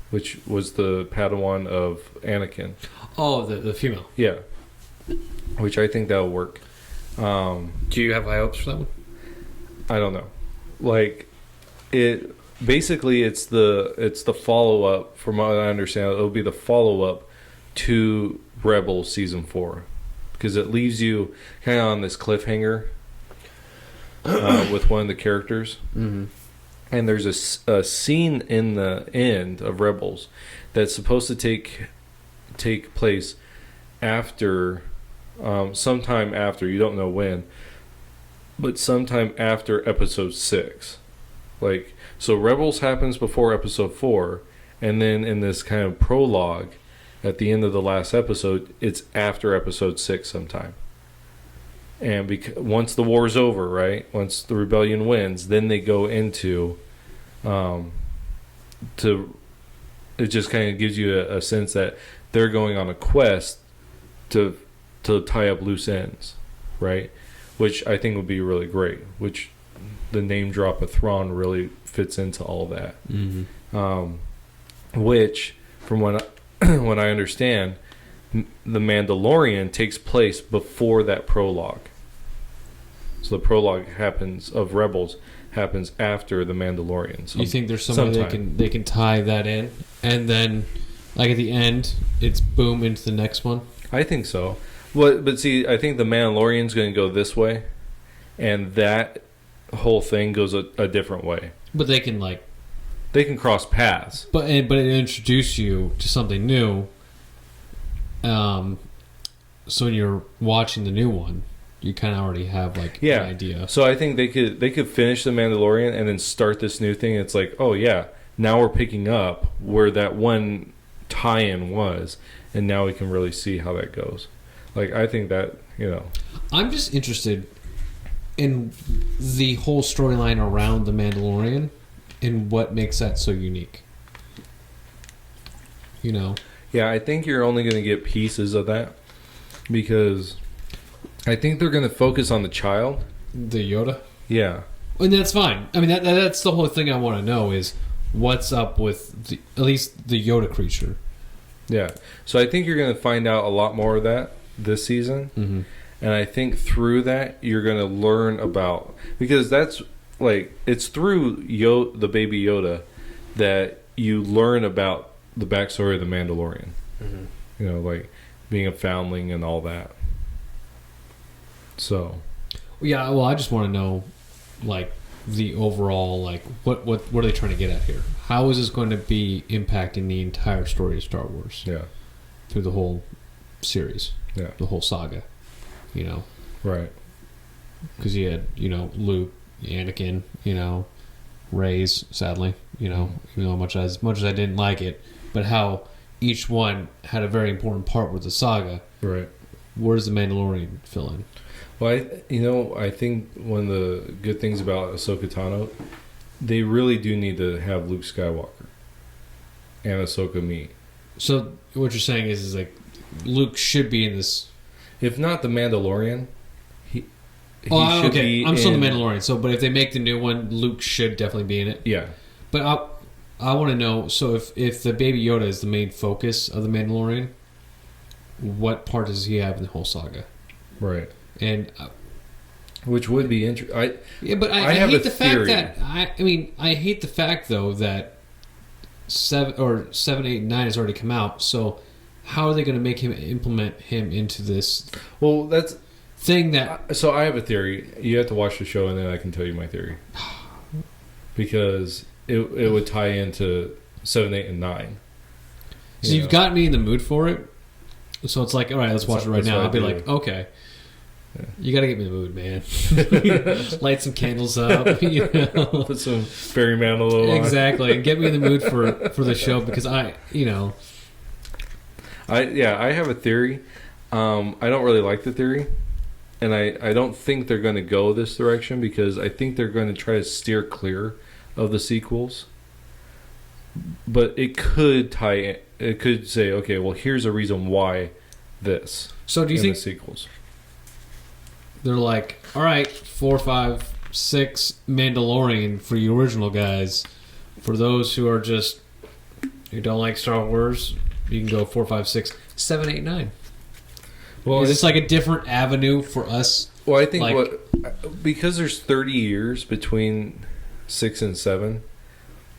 which was the Padawan of Anakin. Oh, the female. Yeah. Which I think that'll work. Do you have high hopes for that one? I don't know. Like, it's the follow-up, from what I understand. It'll be the follow-up to Rebels Season 4. Because it leaves you kind of on this cliffhanger with one of the characters. Mm-hmm. And there's a scene in the end of Rebels that's supposed to take place after, sometime after, you don't know when, but sometime after episode 6. Like, so Rebels happens before episode 4, and then in this kind of prologue at the end of the last episode, it's after episode 6 sometime. And once the war's over, right? Once the rebellion wins, then they go into it just kind of gives you a sense that they're going on a quest to tie up loose ends, right? Which I think would be really great. Which the name drop of Thrawn really fits into all that. Mm-hmm. Which, from what I understand, the Mandalorian takes place before that prologue. So the prologue of Rebels happens after the Mandalorian. You think there's some way they can tie that in, and then, like, at the end, it's boom into the next one? I think so. But see, I think the Mandalorian's going to go this way, and that whole thing goes a different way. But they can cross paths. But it introduces you to something new. So when you're watching the new one, you kind of already have an idea. So I think they could finish the Mandalorian and then start this new thing. It's like, oh yeah, now we're picking up where that one tie-in was, and now we can really see how that goes. Like, I think that, I'm just interested in the whole storyline around the Mandalorian and what makes that so unique. you know. Yeah, I think you're only going to get pieces of that because I think they're going to focus on the child. The Yoda? Yeah. And that's fine. I mean, that's the whole thing I want to know is what's up with at least the Yoda creature. Yeah. So I think you're going to find out a lot more of that this season. Mm-hmm. And I think through that, you're going to learn about... Because that's, like, it's through the baby Yoda that you learn about the backstory of the Mandalorian. Mm-hmm. You know, like, being a foundling and all that. So... Yeah, well, I just want to know, like, the overall, like, what are they trying to get at here? How is this going to be impacting the entire story of Star Wars? Yeah. Through the whole series. Yeah. The whole saga. You know? Right. Because you had, you know, Luke, Anakin, you know, Rey's, sadly, you know, even though as much as I didn't like it, but how each one had a very important part with the saga. Right. Where does the Mandalorian fill in? Well, I think one of the good things about Ahsoka Tano, they really do need to have Luke Skywalker and Ahsoka meet. So what you're saying is like Luke should be in this. If not the Mandalorian, he should should okay. be I'm still the Mandalorian. So, but if they make the new one, Luke should definitely be in it. Yeah. But I want to know. So if the Baby Yoda is the main focus of the Mandalorian, what part does he have in the whole saga? Right. And which would be interesting. Yeah, but I hate the fact that I hate the fact though that 7, 8, 9 has already come out. So how are they going to make him implement him into this? Well, that's thing that. So I have a theory. You have to watch the show, and then I can tell you my theory. Because it would tie into 7, 8, and 9. So you've got me in the mood for it. So it's like, all right, let's watch it right now. I'll be like, okay. Yeah. You got to get me in the mood, man. Light some candles up. You know? Put some fairy mantle on. Exactly. And get me in the mood for the show because I have a theory. I don't really like the theory. And I don't think they're going to go this direction because I think they're going to try to steer clear of the sequels. But it could tie in. It could say, okay, well, here's a reason why this. So do you think the sequels? They're like, all right, 4, 5, 6 Mandalorian for you original guys. For those who are just who don't like Star Wars, you can go 4, 5, 6, 7, 8, 9. Well, is this like a different avenue for us? Well, I think because there's 30 years between 6 and 7,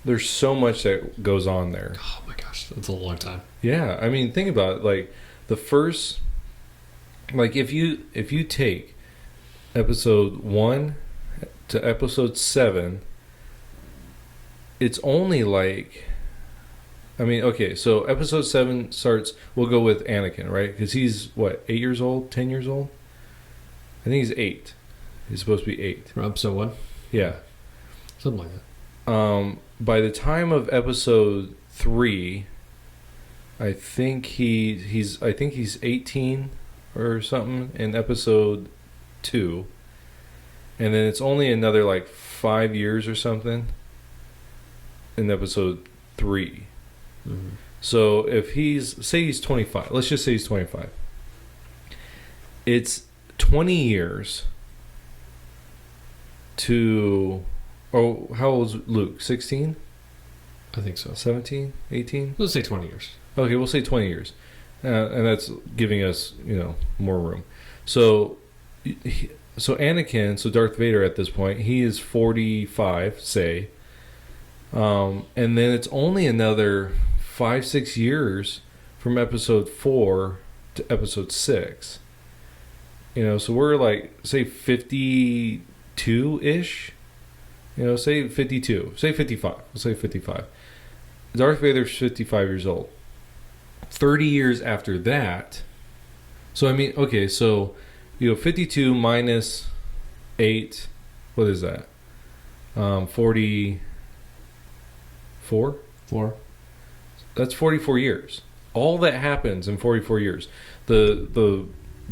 there's so much that goes on there. Oh my gosh, that's a long time. Yeah, I mean, think about it. Like the first, like if you take episode 1 to episode 7, it's only like, I mean, okay, so episode 7 starts, we'll go with Anakin, right? Because he's, 8 years old, 10 years old? I think he's 8. He's supposed to be 8. From episode 1? Yeah. Something like that. By the time of episode 3, I think he's 18 or something in episode 2. And then it's only another 5 years or something in episode 3. Mm-hmm. So if he's 25, let's just say he's 25. It's 20 years to, how old is Luke? 16? I think so. 17? 18? Let's say 20 years. Okay, we'll say 20 years. And that's giving us, more room. So Anakin, Darth Vader at this point, he is 45, say. And then it's only another 5-6 years from episode 4 to episode 6. So we're say 52-ish. Say 52. Say 55. We'll say 55. Darth Vader's 55 years old. 30 years after that. So, I mean, okay, so, 52 minus 8, what is that? 44? 4. That's 44 years. All that happens in 44 years. The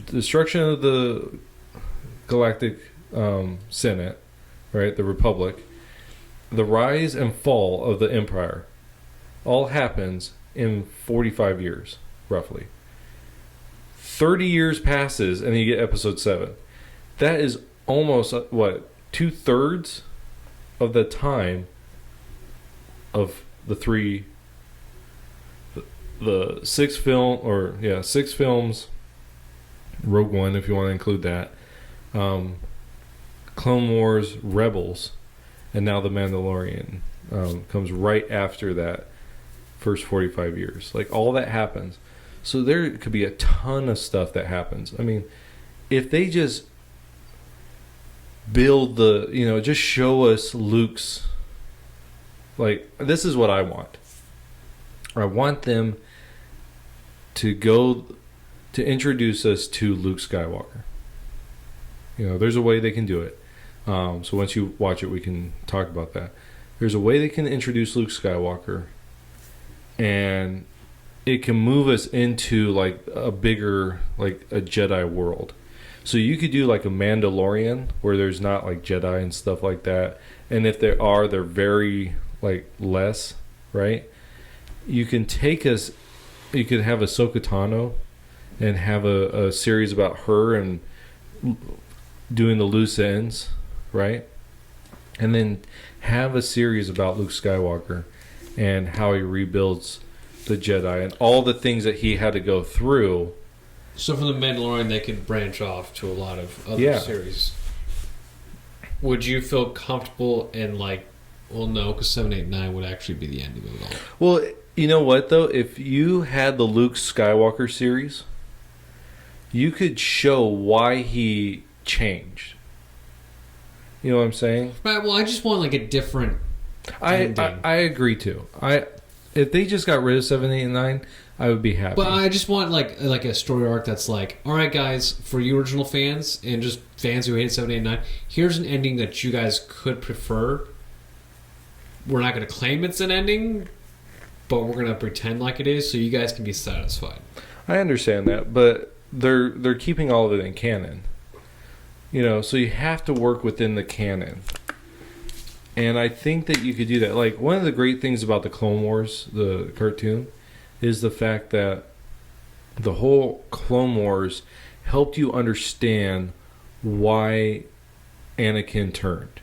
destruction of the Galactic Senate, right, the Republic, the rise and fall of the Empire, all happens in 45 years, roughly. 30 years passes, and then you get episode 7. That is almost, what, 2/3 of the time of the six films, Rogue One, if you want to include that, Clone Wars, Rebels, and now The Mandalorian comes right after that first 45 years. Like, all that happens. So there could be a ton of stuff that happens. I mean, if they just build just show us Luke's, like, this is what I want. I want them to go to introduce us to Luke Skywalker. There's a way they can do it. So once you watch it, we can talk about that. There's a way they can introduce Luke Skywalker, and it can move us into like a bigger, like a Jedi world. So you could do like a Mandalorian where there's not like Jedi and stuff like that. And if there are, they're very like less, right? You can take us, you could have Ahsoka Tano and have a series about her and doing the loose ends, right? And then have a series about Luke Skywalker and how he rebuilds the Jedi and all the things that he had to go through. So from The Mandalorian, they could branch off to a lot of other series. Would you feel comfortable in no, because 7, 8, 9 would actually be the ending of it all. Well, you know what, though? If you had the Luke Skywalker series, you could show why he changed. You know what I'm saying? Right, well, I just want like a different ending. I agree, too. If they just got rid of 7, 8, and 9, I would be happy. But I just want like a story arc that's like, all right, guys, for you original fans and just fans who hated 7, 8, and 9, here's an ending that you guys could prefer. We're not going to claim it's an ending, but we're going to pretend like it is so you guys can be satisfied. I understand that, but they're keeping all of it in canon. So you have to work within the canon. And I think that you could do that. Like, one of the great things about the Clone Wars, the cartoon, is the fact that the whole Clone Wars helped you understand why Anakin turned.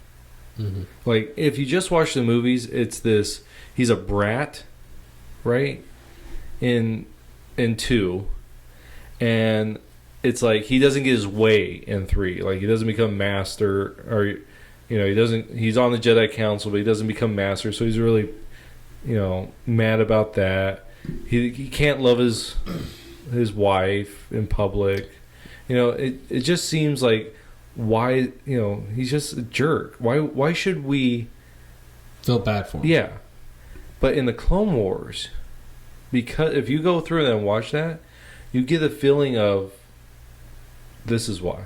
Mm-hmm. Like, if you just watch the movies, it's this, he's a brat, right? In 2. And it's like he doesn't get his way in 3. Like, he doesn't become master, or he's on the Jedi Council, but he doesn't become master, so he's really mad about that. He can't love his wife in public. It just seems like, why, he's just a jerk. Why should we feel bad for him? Yeah. But in the Clone Wars, because if you go through and watch that, you get a feeling of, this is why.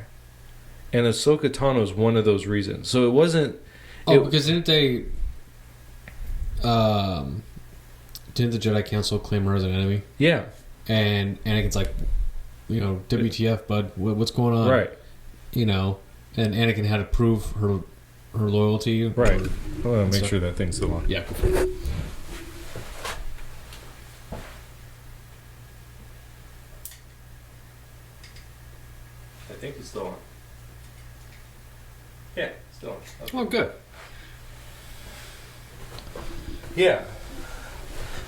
And Ahsoka Tano is one of those reasons. So it wasn't... because didn't they... didn't the Jedi Council claim her as an enemy? Yeah. And Anakin's like, WTF, bud? What's going on? Right. And Anakin had to prove her loyalty. Right. I want to make sure that thing's still on. Yeah. I think it's still on. Yeah, still on. Okay. Oh, good. Yeah.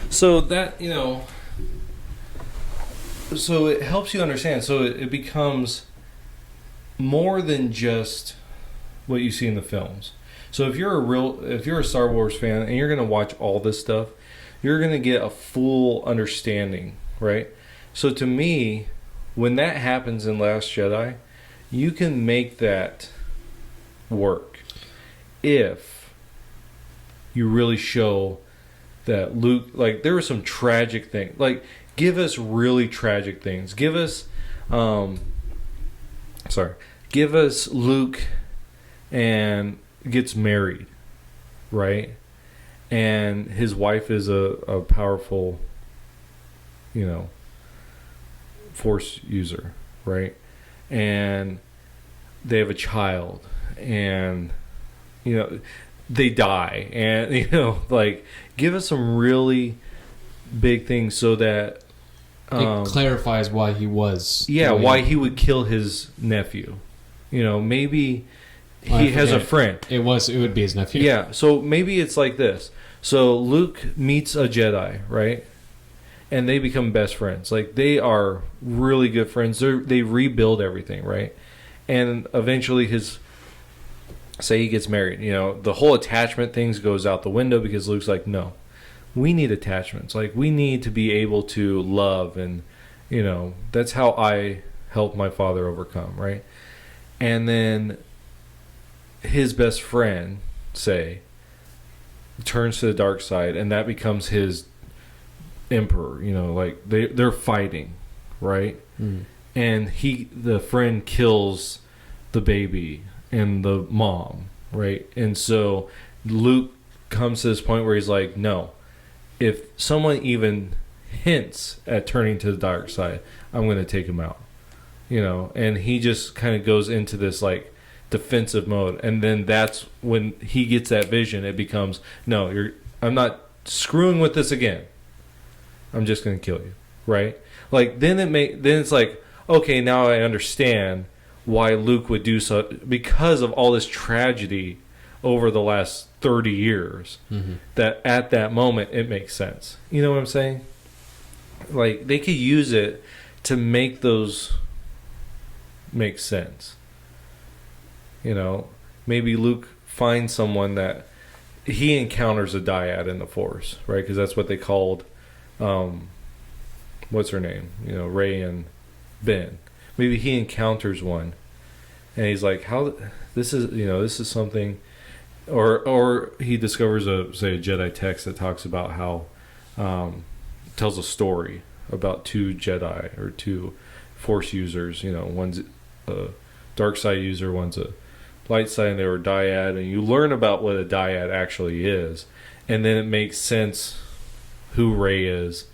So that, so it helps you understand. So it becomes more than just what you see in the films. So if you're a Star Wars fan and you're going to watch all this stuff, you're going to get a full understanding, right? So to me, when that happens in Last Jedi, you can make that work if you really show that Luke, like, there were some tragic things. Like, give us really tragic things. Give us Luke and gets married, right? And his wife is a powerful, Force user, right? And they have a child, and they die, and like, give us some really big thing so that it clarifies why he was. Yeah, why he would kill his nephew. You know, maybe he has a friend. It would be his nephew. Yeah, so maybe it's like this. So Luke meets a Jedi, right? And they become best friends. Like, they are really good friends. They rebuild everything, right? And eventually say he gets married. You know, the whole attachment things goes out the window because Luke's like, no, we need attachments. Like, we need to be able to love, and, you know, that's how I help my father overcome, right? And then his best friend, say, turns to the dark side, and that becomes his emperor. You know, like, they're fighting, right? And the friend kills the baby and the mom, right? And so Luke comes to this point where he's like, no, if someone even hints at turning to the dark side, I'm going to take him out. You know, and he just kind of goes into this, like, defensive mode. And then that's when he gets that vision. It becomes, no, I'm not screwing with this again. I'm just going to kill you, right? Like, then it's like, okay, now I understand why Luke would do so, because of all this tragedy over the last 30 years. That at that moment it makes sense. You know what I'm saying? Like, they could use it to make those make sense. You know, maybe Luke finds someone that he encounters a dyad in the Force, right? Because that's what they called what's her name? You know, Rey and Ben. Maybe he encounters one, and he's like, "How? This is something," or he discovers a Jedi text that talks about how tells a story about two Jedi or two Force users. You know, one's a dark side user, one's a light side, and they were dyad, and you learn about what a dyad actually is, and then it makes sense who Rey is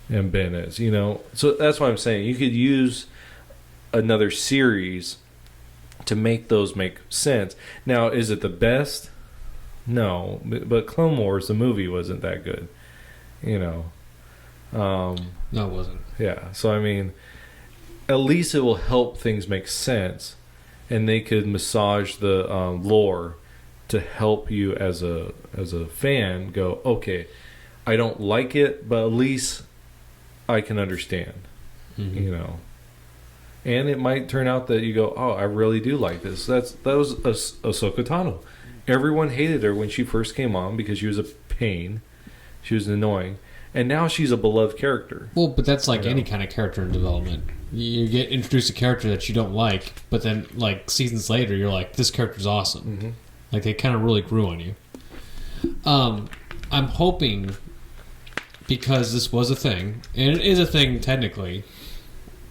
and Ben is, you know. So that's what I'm saying. You could use another series to make those make sense. Now, is it the best? No, but Clone Wars, the movie, wasn't that good, you know. No, it wasn't. Yeah, so I mean, at least it will help things make sense, and they could massage the lore to help you as a fan go, okay, I don't like it, but at least I can understand, you know. And it might turn out that you go, oh, I really do like this. That was Ahsoka Tano. Everyone hated her when she first came on because she was a pain. She was annoying. And now she's a beloved character. Well, but that's like any kind of character in development. You get introduced a character that you don't like, but then, like, seasons later, you're like, this character's awesome. Like, they kind of really grew on you. I'm hoping, because this was a thing, and it is a thing technically,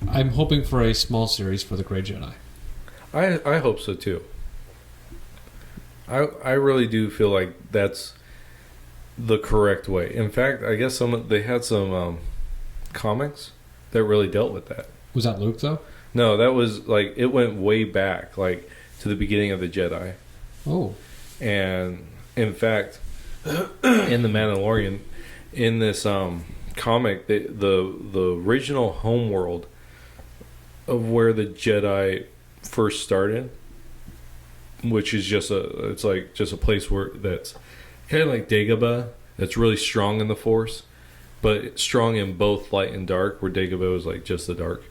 I'm hoping for a small series for the Grey Jedi. I hope so too. I really do feel like that's the correct way. In fact, I guess they had some comics that really dealt with that. Was that Luke though? No, that was like, it went way back, like to the beginning of the Jedi. Oh. And in fact, in the Mandalorian, in this comic, the original homeworld of where the Jedi first started, which is just a place where that's kind of like Dagobah, that's really strong in the Force, but strong in both light and dark, where Dagobah was like just the dark.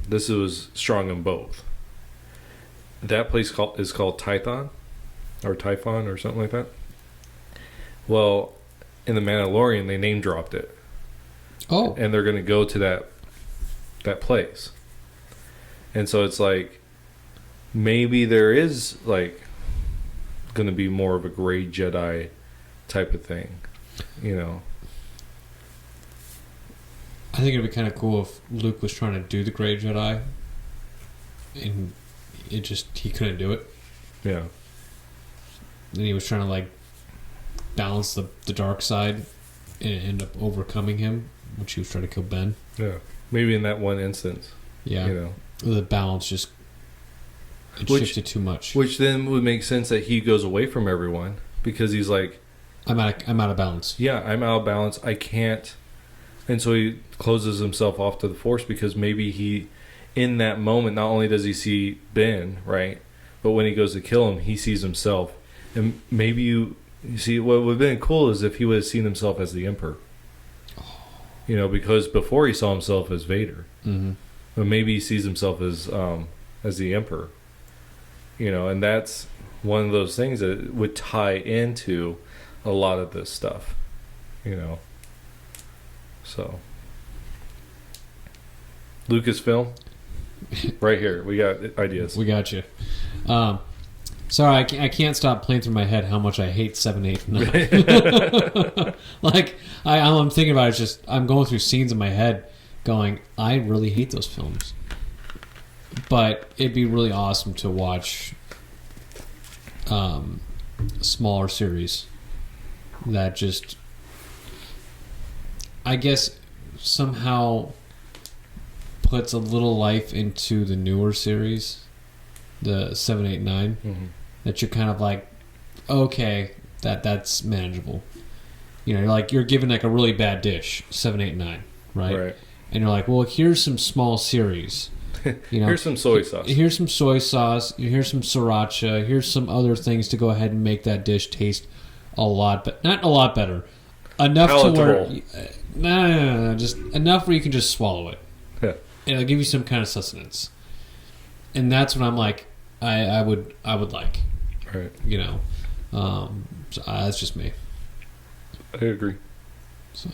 This was strong in both. That place is called Tython, or Typhon, or something like that. Well, in the Mandalorian, they name dropped it. Oh. And they're going to go to that place. And so it's like, maybe there is like going to be more of a Grey Jedi type of thing, you know. I think it'd be kind of cool if Luke was trying to do the Grey Jedi, and he couldn't do it. Yeah. And he was trying to like balance the dark side and end up overcoming him when she was trying to kill Ben. Yeah. Maybe in that one instance. Yeah. You know. The balance just shifted too much. Which then would make sense that he goes away from everyone, because he's like, I'm out of balance. Yeah, I'm out of balance. I can't. And so he closes himself off to the Force because maybe he, in that moment, not only does he see Ben, right, but when he goes to kill him, he sees himself. And maybe you see, what would have been cool is if he would have seen himself as the Emperor. You know, because before he saw himself as Vader. Mm-hmm. But maybe he sees himself as the Emperor. You know, and that's one of those things that would tie into a lot of this stuff. You know. So. Lucasfilm. Right here. We got ideas. We got you. Sorry, I can't stop playing through my head how much I hate 7, 8, 9. Like, I'm thinking about it, it's just, I'm going through scenes in my head going, I really hate those films. But it'd be really awesome to watch a smaller series that just, I guess, somehow puts a little life into the newer series, the 7, 8, 9. Mm-hmm. That you're kind of like, okay, that's manageable. You know, you're given like a really bad dish, 7, 8, 9, right? And you're like, well, here's some small series. You know, here's some soy sauce. Here's some soy sauce. Here's some sriracha. Here's some other things to go ahead and make that dish taste a lot, but not a lot better. Enough palatable. To where, no, just enough where you can just swallow it. Yeah. And it'll give you some kind of sustenance. And that's what I'm like, I would like. Right. You know, so, that's just me. I agree. So,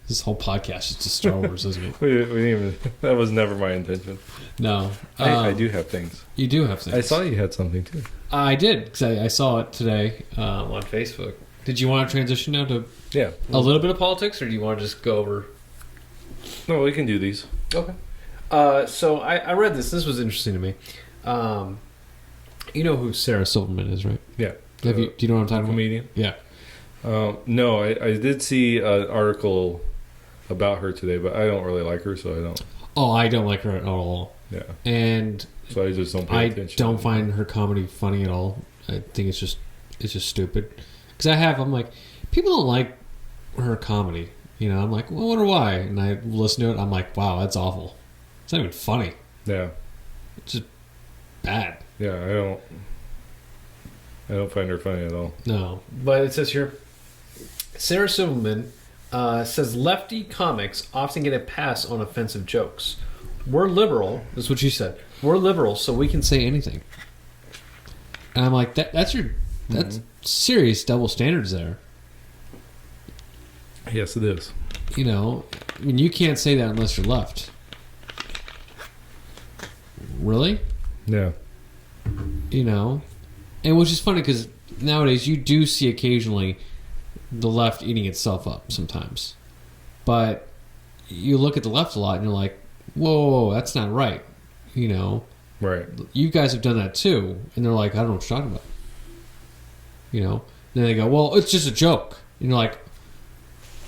this whole podcast is just Star Wars, isn't it? we didn't even, that was never my intention. No. I do have things. You do have things. I saw you had something too. I did, because I saw it today on Facebook. Did you want to transition now to a little bit of politics, or do you want to just go over? No, we can do these. Okay. So I read this. This was interesting to me. You know who Sarah Silverman is, right? Yeah. Do you know what I'm talking about? Comedian? Yeah. No, I did see an article about her today, but I don't really like her, so I don't. Oh, I don't like her at all. Yeah. And so I just don't pay attention. I don't find her comedy funny at all. I think it's just stupid. Because I'm like, people don't like her comedy. You know, I'm like, well, I wonder why. And I listen to it, I'm like, wow, that's awful. It's not even funny. Yeah. It's just bad. Yeah, I don't find her funny at all. No. But it says here, Sarah Silverman says lefty comics often get a pass on offensive jokes. We're liberal. That's what she said. We're liberal, so we can say anything. And I'm like, that's serious double standards there. Yes, it is. You know, I mean, you can't say that unless you're left. Really? Yeah. You know, and which is funny because nowadays you do see occasionally the left eating itself up sometimes, but you look at the left a lot and you're like, whoa, that's not right. You know, right? You guys have done that too, and they're like, I don't know what you're talking about. You know, then they go, well, it's just a joke, and you're like,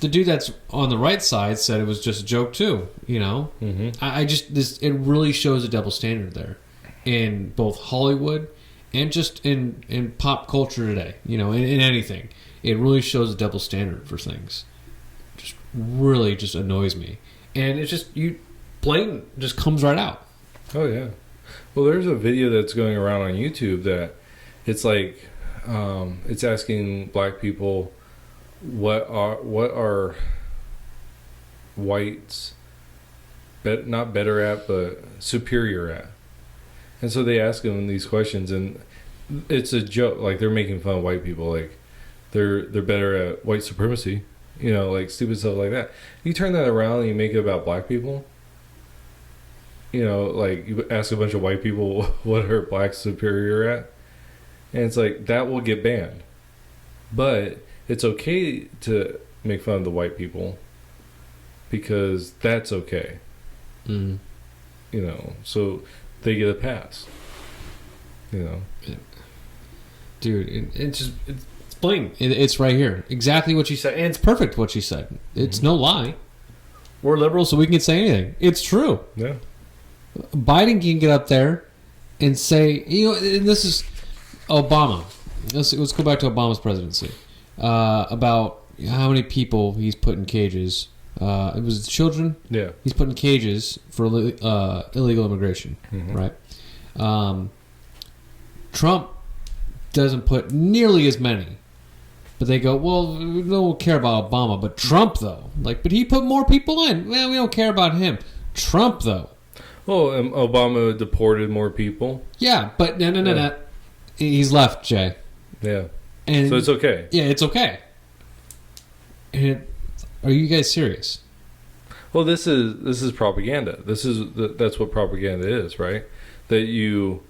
the dude that's on the right side said it was just a joke too. You know, it really shows a double standard there in both Hollywood and just in pop culture today. You know, in anything, it really shows a double standard for things. Just really just annoys me, and it's just blatant just comes right out. Oh yeah. Well, there's a video that's going around on YouTube that it's like it's asking black people what are whites not better at but superior at, and so they ask them these questions, and it's a joke. Like they're making fun of white people, like they're better at white supremacy, you know, like stupid stuff like that. You turn that around and you make it about black people. You know, like you ask a bunch of white people what are blacks superior at, and it's like that will get banned. But it's okay to make fun of the white people because that's okay. Mm. You know, so they get a pass. You know, dude, it's blatant. It's right here, exactly what she said, and it's perfect what she said. It's no lie. We're liberal, so we can say anything. It's true. Yeah. Biden can get up there and say, you know, and this is Obama. Let's go back to Obama's presidency. about how many people he's put in cages. It was children. Yeah. He's put in cages for illegal immigration, right? Trump doesn't put nearly as many. But they go, well, we don't care about Obama. But Trump, though. But he put more people in. Well, we don't care about him. Trump, though. Well, Obama deported more people. Yeah, but no. He's left, Jay. Yeah. And so it's okay. Yeah, it's okay. And are you guys serious? Well, this is propaganda. That's what propaganda is, right? And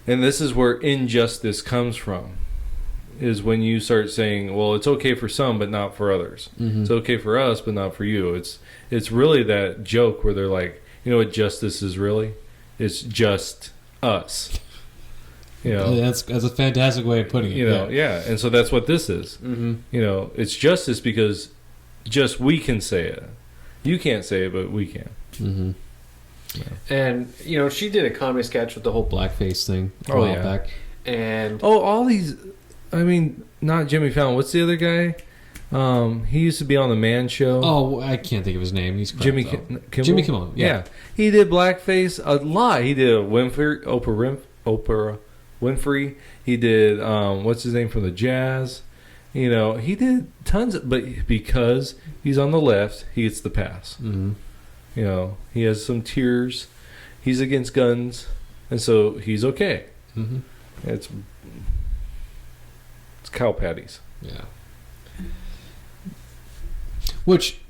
this is where injustice comes from. Is when you start saying, well, it's okay for some, but not for others. Mm-hmm. It's okay for us, but not for you. It's really that joke where they're like, you know what justice is really? It's just us. That's a fantastic way of putting it. Yeah. And so that's what this is. Mm-hmm. It's justice because just we can say it. You can't say it, but we can. Mm-hmm. Yeah. And she did a comedy sketch with the whole blackface thing a while back. And all these. I mean, not Jimmy Fallon. What's the other guy? He used to be on the Man Show. Oh, I can't think of his name. He's Jimmy Kimmel. Jimmy Kimmel. Yeah, he did blackface a lot. He did Oprah Winfrey. He did what's his name from the Jazz. He did tons. But because he's on the left, he gets the pass. Mm-hmm. He has some tears. He's against guns, and so he's okay. Mm-hmm. It's cow patties. Yeah. Which,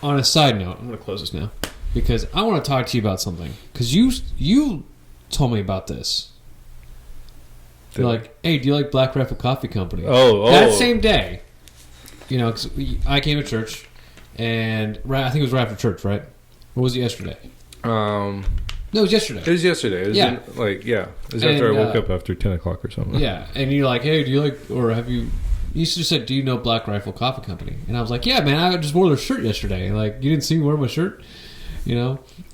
on a side note, I'm going to close this now because I want to talk to you about something. Because you told me about this. You're like, hey, do you like Black Rifle Coffee Company? Oh. That same day, because I came to church, and I think it was right after church, right? Or was it yesterday? No, it was yesterday. It was yesterday. It was It was after I woke up after 10 o'clock or something. Yeah, and you're like, hey, do you like, or have you... You just said, do you know Black Rifle Coffee Company? And I was like, yeah, man, I just wore their shirt yesterday. Like, you didn't see me wear my shirt?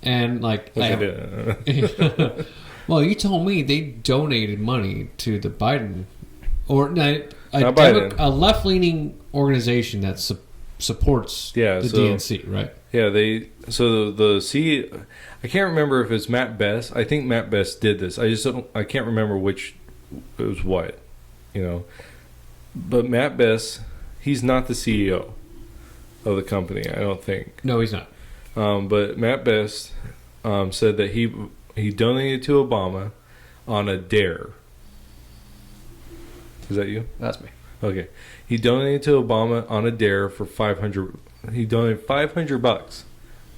And like... I did. Well, you told me they donated money to the Biden... a left-leaning organization that supports the DNC, right? Yeah, the CEO... I can't remember if it's Matt Best. I think Matt Best did this. I can't remember which it was what, But Matt Best, he's not the CEO of the company, I don't think. No, he's not. But Matt Best said that he donated to Obama on a dare. Is that you? That's me. Okay. He donated to Obama on a dare for $500. He donated $500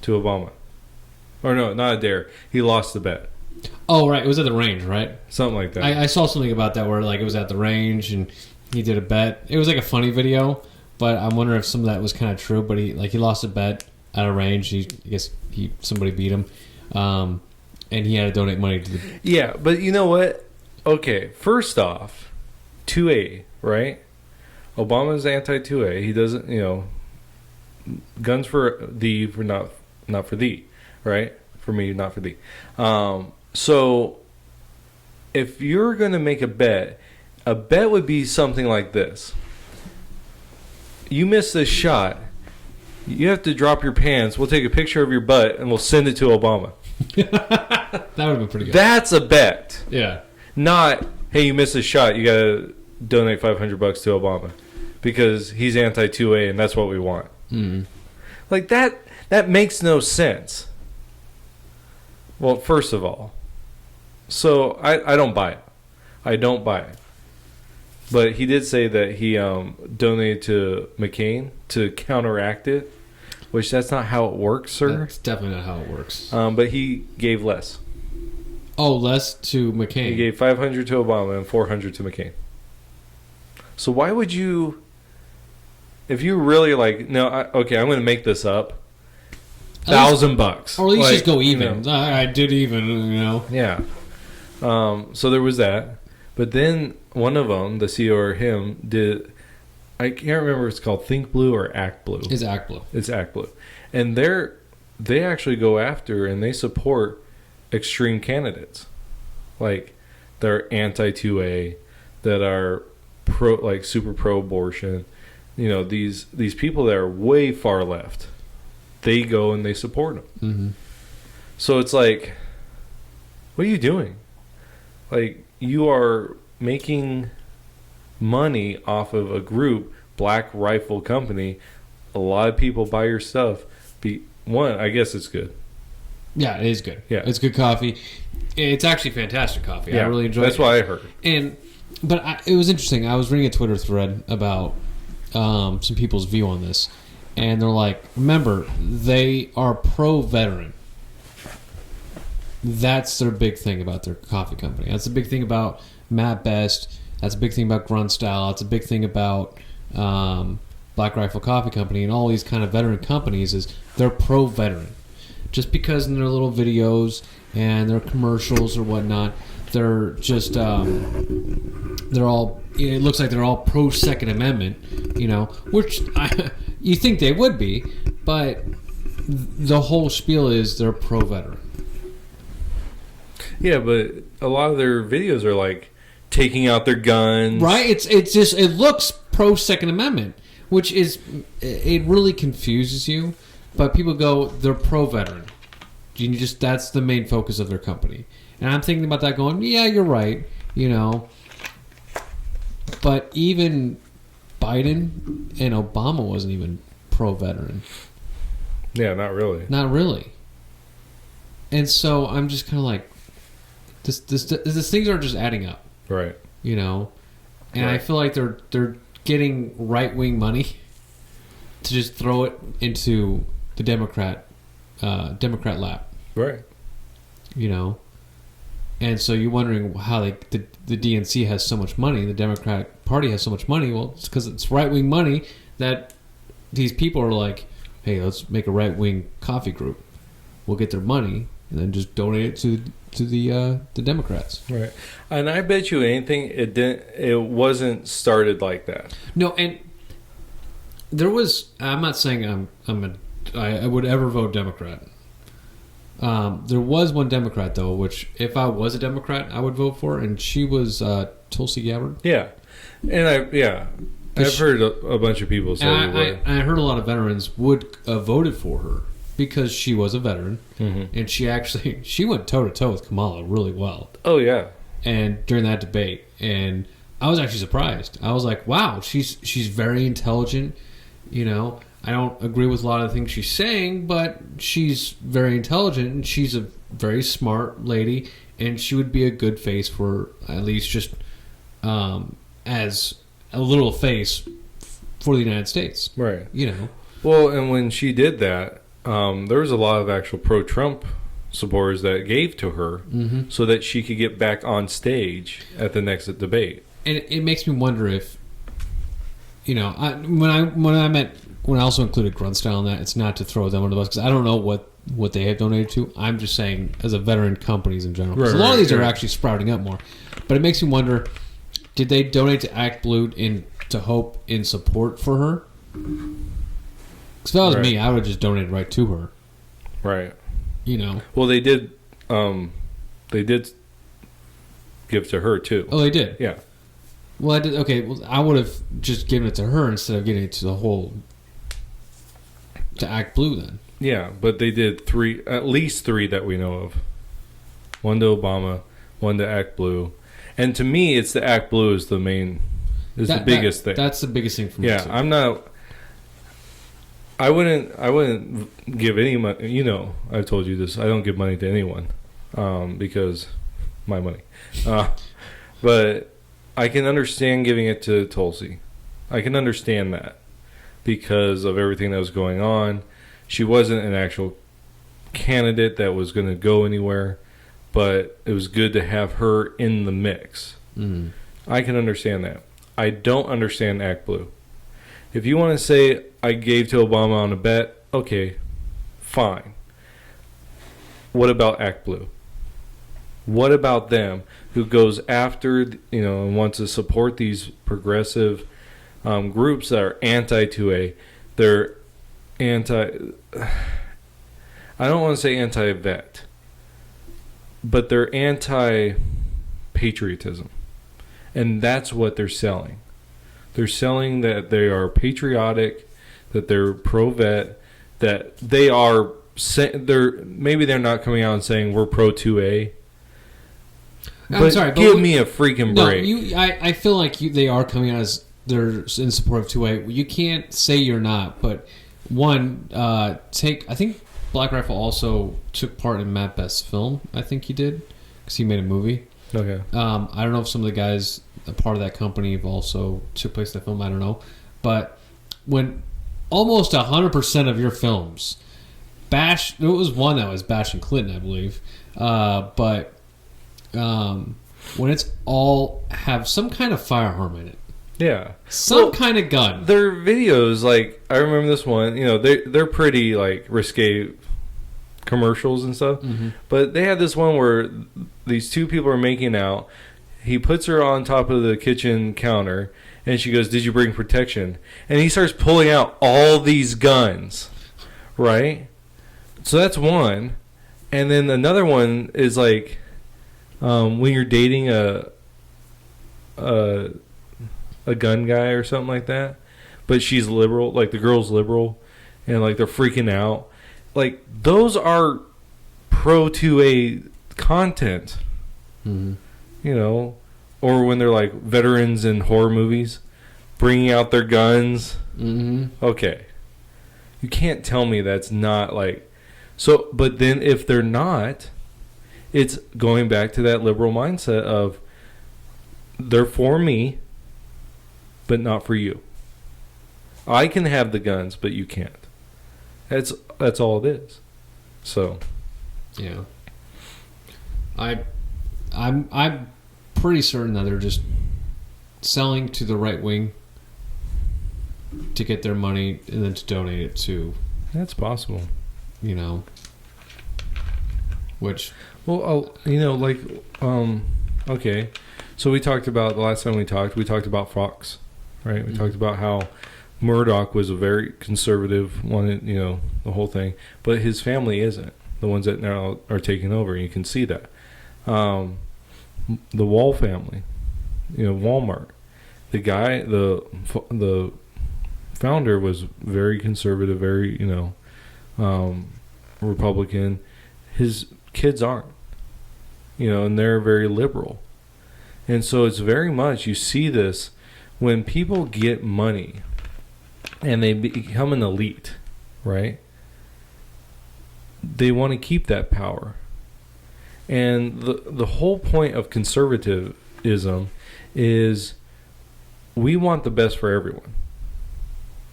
to Obama. Or no, not a dare. He lost the bet. Oh, right. It was at the range, right? Something like that. I saw something about that where it was at the range and he did a bet. It was like a funny video, but I'm wondering if some of that was kind of true. But he lost a bet at a range. I guess somebody beat him, and he had to donate money to the... Yeah, but you know what? Okay, first off, 2A, right? Obama's anti-2A. He doesn't, guns for thee, for not for thee. Right? For me, not for thee. So, if you're going to make a bet would be something like this. You miss this shot, you have to drop your pants, we'll take a picture of your butt, and we'll send it to Obama. That would have been pretty good. That's a bet. Yeah. Not, hey, you missed this shot, you got to donate $500 to Obama. Because he's anti-2A, and that's what we want. Mm-hmm. Like, that makes no sense. Well, first of all, so I don't buy it. I don't buy it. But he did say that he donated to McCain to counteract it, which that's not how it works, sir. That's definitely not how it works. But he gave less. Oh, less to McCain. He gave $500 to Obama and $400 to McCain. So why would you, if you really I'm going to make this up. $1,000, or at least just go even. I did even, Yeah. So there was that, but then one of them, the CEO or him, did. I can't remember if it's called Think Blue or Act Blue. It's Act Blue. It's Act Blue, and they actually go after and they support extreme candidates, like they're anti-2A, that are super pro abortion. You know, these people that are way far left, they go and they support them. Mm-hmm. So it's like, what are you doing? Like, you are making money off of a group, Black Rifle Company. A lot of people buy your stuff. I guess it's good. Yeah, it is good. Yeah, it's good coffee. It's actually fantastic coffee. Yeah, I really enjoy it. That's what I heard. But it was interesting. I was reading a Twitter thread about some people's view on this, and they're like, remember, they are pro-veteran. That's their big thing about their coffee company. That's the big thing about Matt Best. That's a big thing about Grunt Style. That's a big thing about Black Rifle Coffee Company and all these kind of veteran companies is they're pro-veteran. Just because in their little videos and their commercials or whatnot, they're just they're all. It looks like they're all pro Second Amendment, you know, which you think they would be, but the whole spiel is they're pro-veteran. Yeah, but a lot of their videos are like taking out their guns. Right? It's just it looks pro Second Amendment, which is it really confuses you. But people go, they're pro-veteran. That's the main focus of their company. And I'm thinking about that going, yeah, you're right, you know. But even Biden and Obama wasn't even pro-veteran. Yeah, not really. Not really. And so I'm just kind of like, this things are just adding up. Right. You know? And right. I feel like they're getting right-wing money to just throw it into the Democrat lap. Right. You know? And so you're wondering how the DNC has so much money, the Democratic Party has so much money. Well, it's because it's right-wing money that these people are like, hey, let's make a right-wing coffee group. We'll get their money and then just donate it to the Democrats. Right. And I bet you anything, it wasn't started like that. No, and there was. I'm not saying I would ever vote Democrat. There was one Democrat though, which if I was a Democrat, I would vote for, and she was Tulsi Gabbard. Yeah, and I've heard a bunch of people say I heard a lot of veterans would voted for her because she was a veteran, mm-hmm. and she went toe to toe with Kamala really well. Oh yeah, and during that debate, and I was actually surprised. I was like, wow, she's very intelligent, you know. I don't agree with a lot of the things she's saying, but she's very intelligent and she's a very smart lady, and she would be a good face for at least just as a little face for the United States. Right. You know. Well, and when she did that, there was a lot of actual pro-Trump supporters that gave to her mm-hmm. so that she could get back on stage at the next debate. And it makes me wonder if, you know, when I also included Grunt Style in that, it's not to throw them under the bus because I don't know what they have donated to. I'm just saying as a veteran companies in general. Because a lot of these are actually sprouting up more. But it makes me wonder, did they donate to Act Blue to Hope in support for her? Because if that was me, I would have just donated right to her. Right. You know. Well, they did give to her too. Oh, they did? Yeah. Well, I did. Okay, well, I would have just given it to her instead of giving it to the whole... to Act Blue then. Yeah, but they did at least three that we know of. One to Obama, one to Act Blue. And to me, it's the Act Blue is the biggest thing. That's the biggest thing for me. Yeah, I wouldn't give any money. You know, I've told you this. I don't give money to anyone because my money. But I can understand giving it to Tulsi. I can understand that. Because of everything that was going on. She wasn't an actual candidate that was going to go anywhere, but it was good to have her in the mix. Mm. I can understand that. I don't understand Act Blue. If you want to say I gave to Obama on a bet, okay, fine. What about Act Blue? What about them who goes after, and wants to support these progressive groups that are anti-2A, they're I don't want to say anti-vet, but they're anti-patriotism. And that's what they're selling. They're selling that they are patriotic, that they're pro-vet, that they are. Maybe they're not coming out and saying we're pro 2A. I'm sorry, but give me a freaking break. No, I feel like they are coming out as they're in support of 2A. You can't say you're not, but one, I think Black Rifle also took part in Matt Best's film. I think he did, because he made a movie. Okay. I don't know if some of the guys, a part of that company, have also took place in the film. I don't know. But when almost 100% of your films bash, there was one that was bashing Clinton, I believe. But when it's all have some kind of firearm in it. Yeah. Some kind of gun. Their videos, like, I remember this one, they're pretty, like, risque commercials and stuff. Mm-hmm. But they had this one where these two people are making out. He puts her on top of the kitchen counter, and she goes, "Did you bring protection?" And he starts pulling out all these guns, right? So that's one. And then another one is, like, when you're dating a gun guy or something like that, but she's liberal, like the girl's liberal, and like they're freaking out. Like, those are pro 2A content, or when they're like veterans in horror movies bringing out their guns. Okay, you can't tell me that's not like so. But then if they're not, it's going back to that liberal mindset of they're for me, but not for you. I can have the guns, but you can't. That's all it is. So, yeah, I'm pretty certain that they're just selling to the right wing to get their money and then to donate it to. That's possible. Which. Well, okay. So we talked about, the last time we talked about Fox, right? We talked about how Murdoch was a very conservative one, the whole thing. But his family isn't. The ones that now are taking over, you can see that. The Wall family, Walmart. The guy, the founder was very conservative, very, Republican. His kids aren't, and they're very liberal. And so it's very much, you see this when people get money and they become an elite, right? They want to keep that power. And the whole point of conservatism is we want the best for everyone.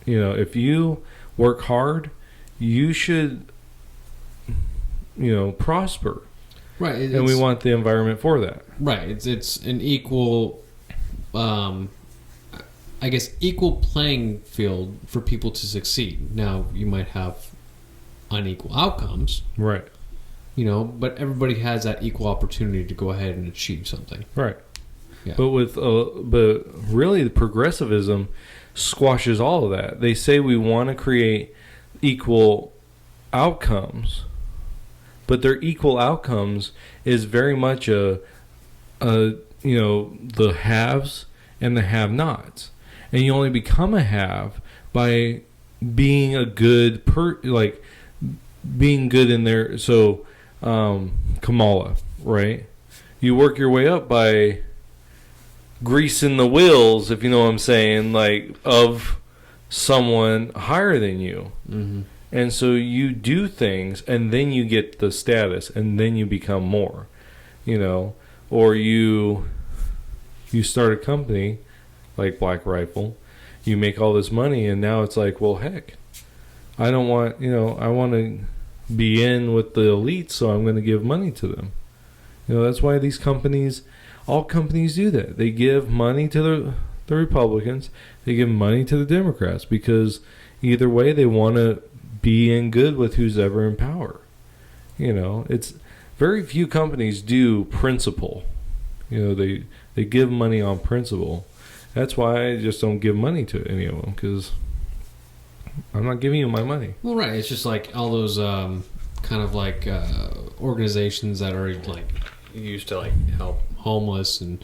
If you work hard, you should, prosper. Right. And we want the environment for that. Right. It's an equal, equal playing field for people to succeed. Now, you might have unequal outcomes. Right. But everybody has that equal opportunity to go ahead and achieve something. Right. Yeah. But but really, the progressivism squashes all of that. They say we want to create equal outcomes, but their equal outcomes is very much the haves and the have-nots, and you only become a have by being a good being good in there. So, Kamala, right? You work your way up by greasing the wheels, if you know what I'm saying, like, of someone higher than you. Mm-hmm. And so you do things, and then you get the status, and then you become more, or you start a company like Black Rifle, you make all this money, and now it's like, well, heck, I don't want, I want to be in with the elite, so I'm going to give money to them. That's why these companies, all companies do that. They give money to the Republicans, they give money to the Democrats, because either way they want to be in good with who's ever in power. It's very few companies do principle. They give money on principle. That's why I just don't give money to any of them, because I'm not giving you my money. Well, right. It's just like all those kind of like organizations that are like used to like help homeless and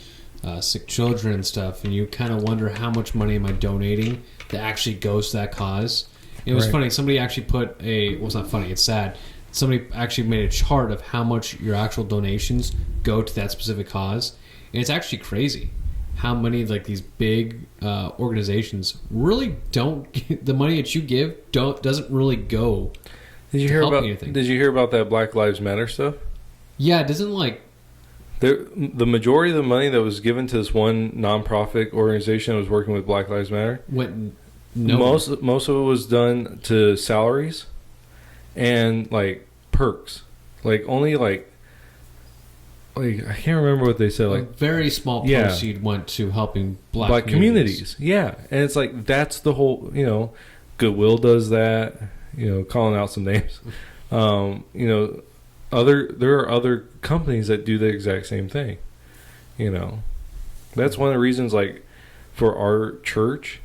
sick children and stuff, and you kind of wonder how much money am I donating that actually goes to that cause. It was funny. Somebody actually put well, it's not funny. It's sad. Somebody actually made a chart of how much your actual donations go to that specific cause, and it's actually crazy how many like these big organizations really don't the money that you give doesn't really go. Did you hear about anything. Did you hear about that Black Lives Matter stuff? Yeah, it doesn't like the majority of the money that was given to this one nonprofit organization that was working with Black Lives Matter went most of it was done to salaries and like perks, like only like I can't remember what they said. Like a very small proceed went to helping black communities. Yeah, and it's like that's the whole. Goodwill does that. Calling out some names. There are other companies that do the exact same thing. That's one of the reasons. Like for our church,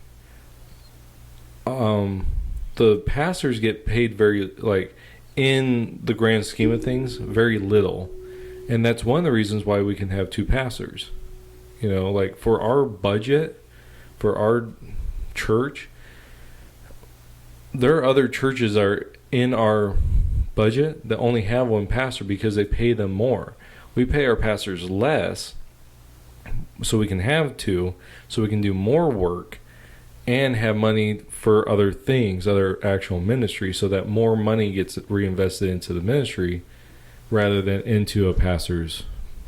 the pastors get paid very in the grand scheme of things very little. And that's one of the reasons why we can have two pastors. For our budget, for our church, there are other churches are in our budget that only have one pastor because they pay them more. We pay our pastors less so we can have two, so we can do more work and have money for other things, other actual ministry, so that more money gets reinvested into the ministry rather than into a pastor's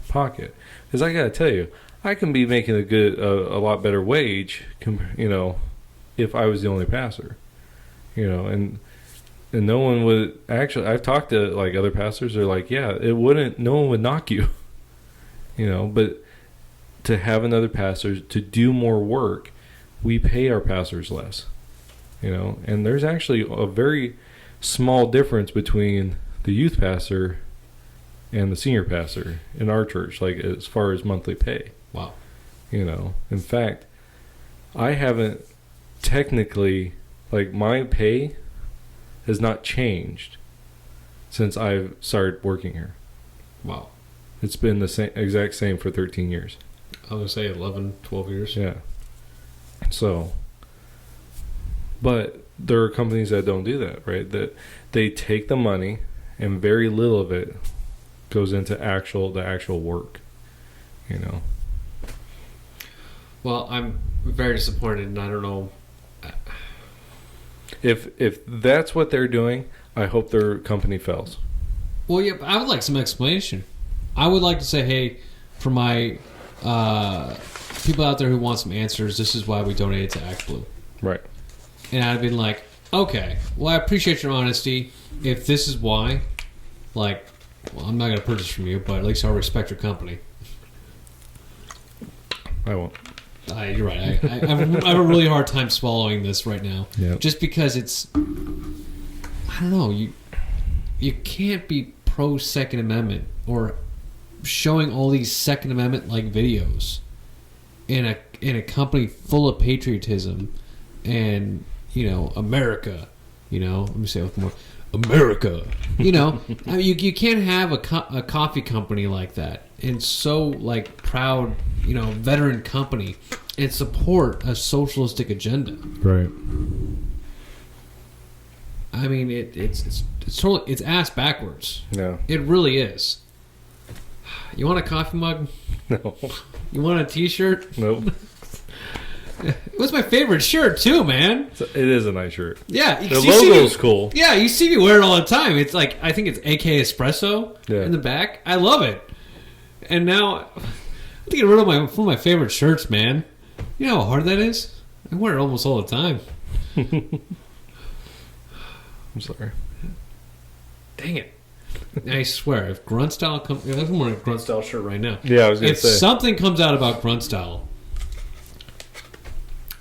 pocket. Because I got to tell you, I can be making a lot better wage, if I was the only pastor, and no one would actually. I've talked to other pastors. They're like, yeah, no one would knock you, But to have another pastor to do more work, we pay our pastors less, And there's actually a very small difference between the youth pastor and the senior pastor in our church, as far as monthly pay. Wow. In fact, I haven't technically, my pay has not changed since I've started working here. Wow. It's been the exact same for 13 years. I would say 11, 12 years. Yeah. So, but there are companies that don't do that, right? That they take the money and very little of it goes into the actual work, Well, I'm very disappointed, and I don't know. If that's what they're doing, I hope their company fails. Well, yeah, I would like some explanation. I would like to say, hey, for my people out there who want some answers, this is why we donated to ActBlue. Right. And I'd been like, okay, well, I appreciate your honesty. If this is why, well, I'm not going to purchase from you, but at least I'll respect your company. I won't. You're right. I have a really hard time swallowing this right now. Yep. Just because it's... I don't know. You can't be pro-Second Amendment or showing all these Second Amendment-like videos in a company full of patriotism and, America. Let me say it with more... America. I mean, you can't have a coffee company like that and so proud, veteran company and support a socialistic agenda. Right. I mean, it's totally ass backwards. Yeah. It really is. You want a coffee mug? No. You want a T-shirt? Nope. It was my favorite shirt too, man. It is a nice shirt. Yeah, the logo's cool. Yeah, you see me wear it all the time. It's I think it's AK Espresso in the back. I love it. And now I'm getting rid of one of my favorite shirts, man. You know how hard that is? I wear it almost all the time. I'm sorry. Dang it. I swear, if Grunt Style comes... I'm wearing a Grunt Style shirt right now. Yeah, I was going to say. If something comes out about Grunt Style,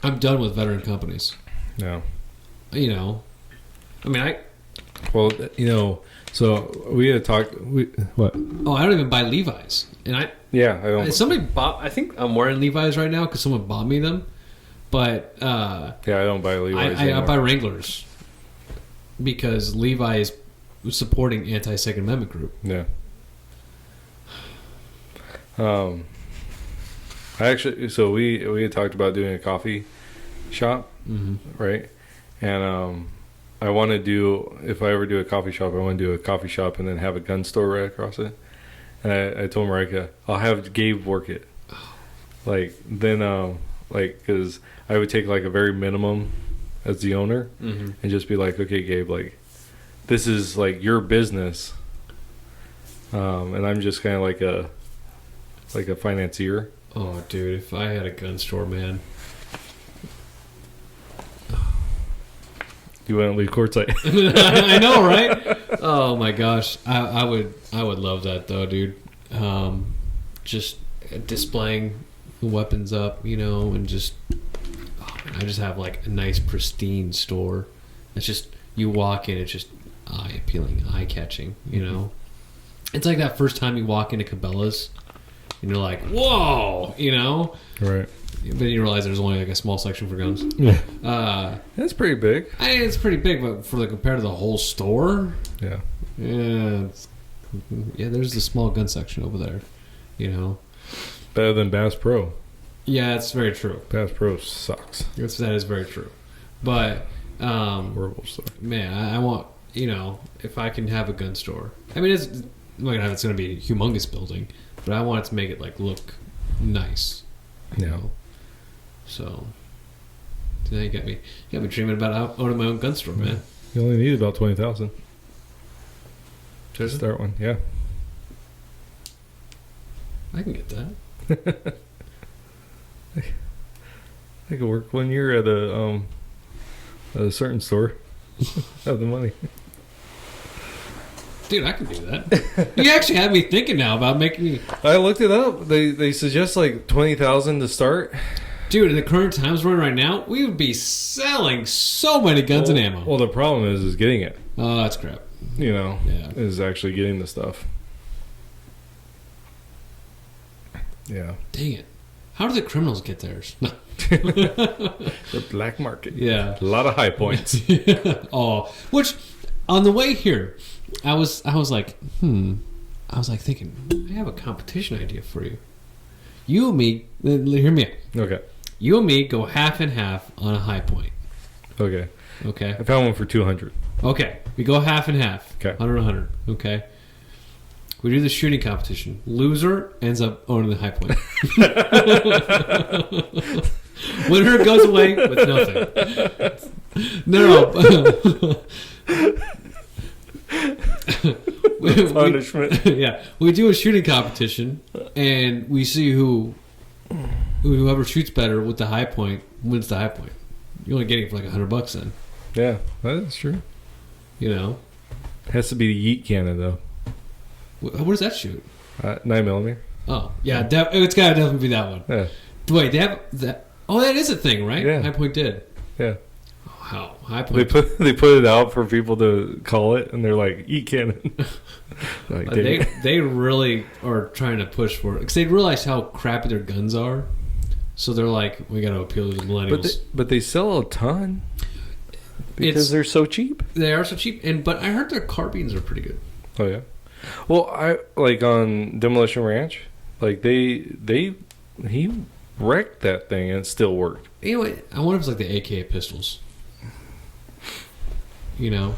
I'm done with veteran companies. No. I mean, Well, so we had talked... What? Oh, I don't even buy Levi's. And Yeah, I don't... Somebody bought... I think I'm wearing Levi's right now because someone bought me them. But... yeah, I don't buy Levi's I buy Wranglers. Because Levi is supporting anti-Second Amendment group. Yeah. So we had talked about doing a coffee shop, right? And I want to do, if I ever do a coffee shop, I want to do a coffee shop and then have a gun store right across it. And I told Marika, I'll have Gabe work it. Like, then, because I would take like a very minimum as the owner and just be like, okay, Gabe, like, this is like your business. And I'm just kind of like a financier. Oh, dude, if I had a gun store, man. You wouldn't leave courtside. I know, right? Oh my gosh, I would love that though, dude. Just displaying the weapons up, and just I just have like a nice pristine store. It's just you walk in, it's just eye appealing, eye catching. It's like that first time you walk into Cabela's, and you're like, whoa, Right. But you realize there's only like a small section for guns. Yeah. That's pretty big. It's pretty big, but compared to the whole store, yeah, there's the small gun section over there. Better than Bass Pro. Yeah, it's very true. Bass Pro sucks. That is very true. But horrible stuff. Man, I want if I can have a gun store. I mean, it's going to be a humongous building, but I want it to make it like look nice. So now you got me dreaming about owning my own gun store, man. You only need about 20,000 to start one. Yeah, I can get that. I could work 1 year at a certain store. Have the money. Dude, I can do that. You actually have me thinking now about making me... I looked it up. They suggest like 20,000 to start. Dude, in the current times we're in right now, we would be selling so many guns and ammo. Well, the problem is getting it. Oh, that's crap. Is actually getting the stuff. Yeah. Dang it. How do the criminals get theirs? The black market. Yeah. A lot of high points. Oh, which on the way here, I was like, I was like thinking, I have a competition idea for you. You and me, hear me out. Okay. You and me go half and half on a high point. Okay. Okay. I found one for 200. Okay. We go half and half. Okay. 100 100. Okay. We do the shooting competition. Loser ends up owning the high point. Winner goes away with nothing. No. Punishment. We do a shooting competition, and we see whoever shoots better with the high point wins the high point. You're only getting it for like $100 then. Yeah, that is true. It has to be the yeet cannon though. What does that shoot? 9mm. Oh yeah, it's gotta definitely be that one. Yeah. Wait, they have that? Oh, that is a thing, right? Yeah. High point did. Yeah. Wow, high point. They put it out for people to call it, and they're like, "Eat cannon." Like, they really are trying to push for it because they realize how crappy their guns are. So they're like, we got to appeal to the millennials. But they sell a ton because they're so cheap. They are so cheap, but I heard their carbines are pretty good. Oh yeah. Well, I like on Demolition Ranch, like he wrecked that thing and it still worked. Anyway, I wonder if it's like the AK pistols. Yeah.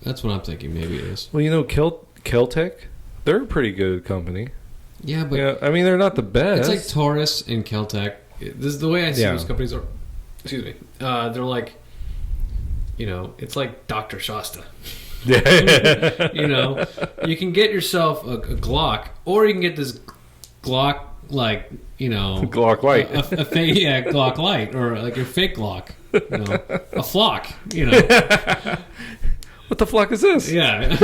That's what I'm thinking. Maybe it is. Well, Keltec, they're a pretty good company. Yeah, but I mean, they're not the best. It's like Taurus and Keltec. This is the way I see those companies are. Excuse me. They're like, it's like Dr. Shasta. You can get yourself a Glock, or you can get this Glock, like, Glock Light, a fake, Glock Light, or like your fake Glock, a flock, What the flock is this? Yeah,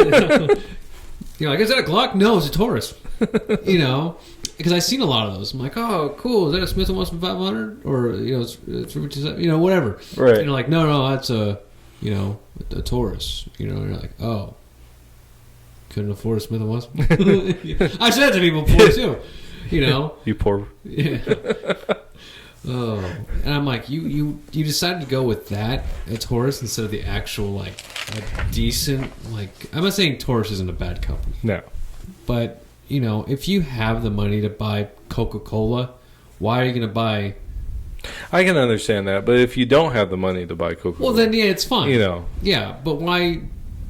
like, is that a Glock? No, it's a Taurus. Because I've seen a lot of those. I'm like, oh, cool. Is that a Smith & Wesson 500, or it's whatever. Right. Like, no, that's a Taurus. And you're like, oh, couldn't afford a Smith & Wesson. I said that to people before too. You poor. Yeah. Oh, and I'm like, you decided to go with that, a Taurus, instead of the actual, like, a decent, like, I'm not saying Taurus isn't a bad company. No. But, if you have the money to buy Coca-Cola why are you going to buy? I can understand that, but if you don't have the money to buy Coca-Cola, Well, then yeah, it's fine. You know, yeah, but why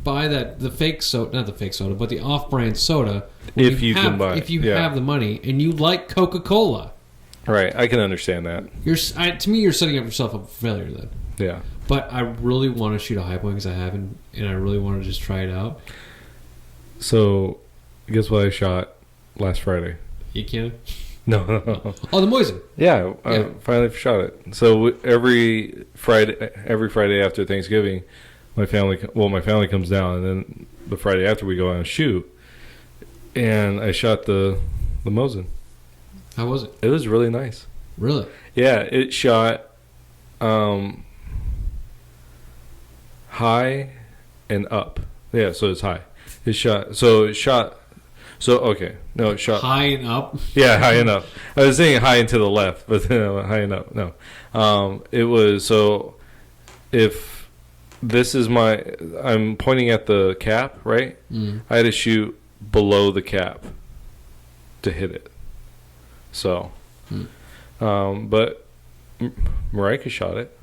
buy the fake soda? Not the fake soda, but the off-brand soda. If you can buy, if you have the money and you like Coca-Cola, right? I can understand that. To me, you're setting up yourself up for failure then. Yeah. But I really want to shoot a high point because I haven't, and I really want to just try it out. So, guess what I shot last Friday? You can? No. Oh, the Moisen. Yeah, I finally shot it. So every Friday after Thanksgiving, my family comes down, and then the Friday after we go out and shoot. And I shot the Mosin. How was it? It was really nice. Really? Yeah, it shot high and up. Yeah, so it's high. It shot. Okay. No, it shot high and up. Yeah, high and up. I was saying high and to the left, but then high and up. No, it was so. If this is I'm pointing at the cap, right? I had to shoot below the cap to hit it. So, but Marika shot it.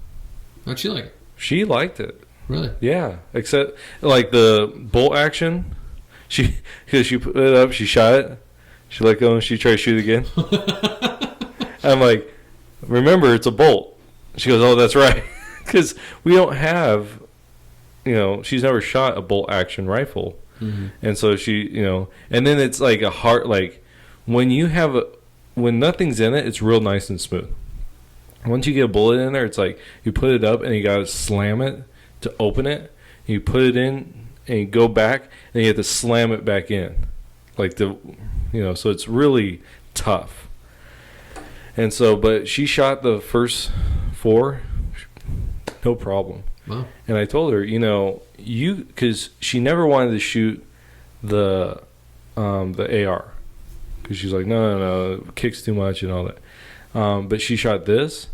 How'd she like it? She liked it. Really? Yeah, except like the bolt action. Because she put it up, she shot it. She let go and she tried to shoot again. I'm like, remember, it's a bolt. She goes, oh, that's right. Because we don't have, she's never shot a bolt action rifle. Mm-hmm. And so she, and then it's like a hard, like when nothing's in it, it's real nice and smooth. Once you get a bullet in there, it's like you put it up and you got to slam it to open it. You put it in and you go back and you have to slam it back in. So it's really tough. And so, but she shot the first 4, no problem. Wow. And I told her, because she never wanted to shoot the AR. Because she's like, no, it kicks too much and all that. But she shot this.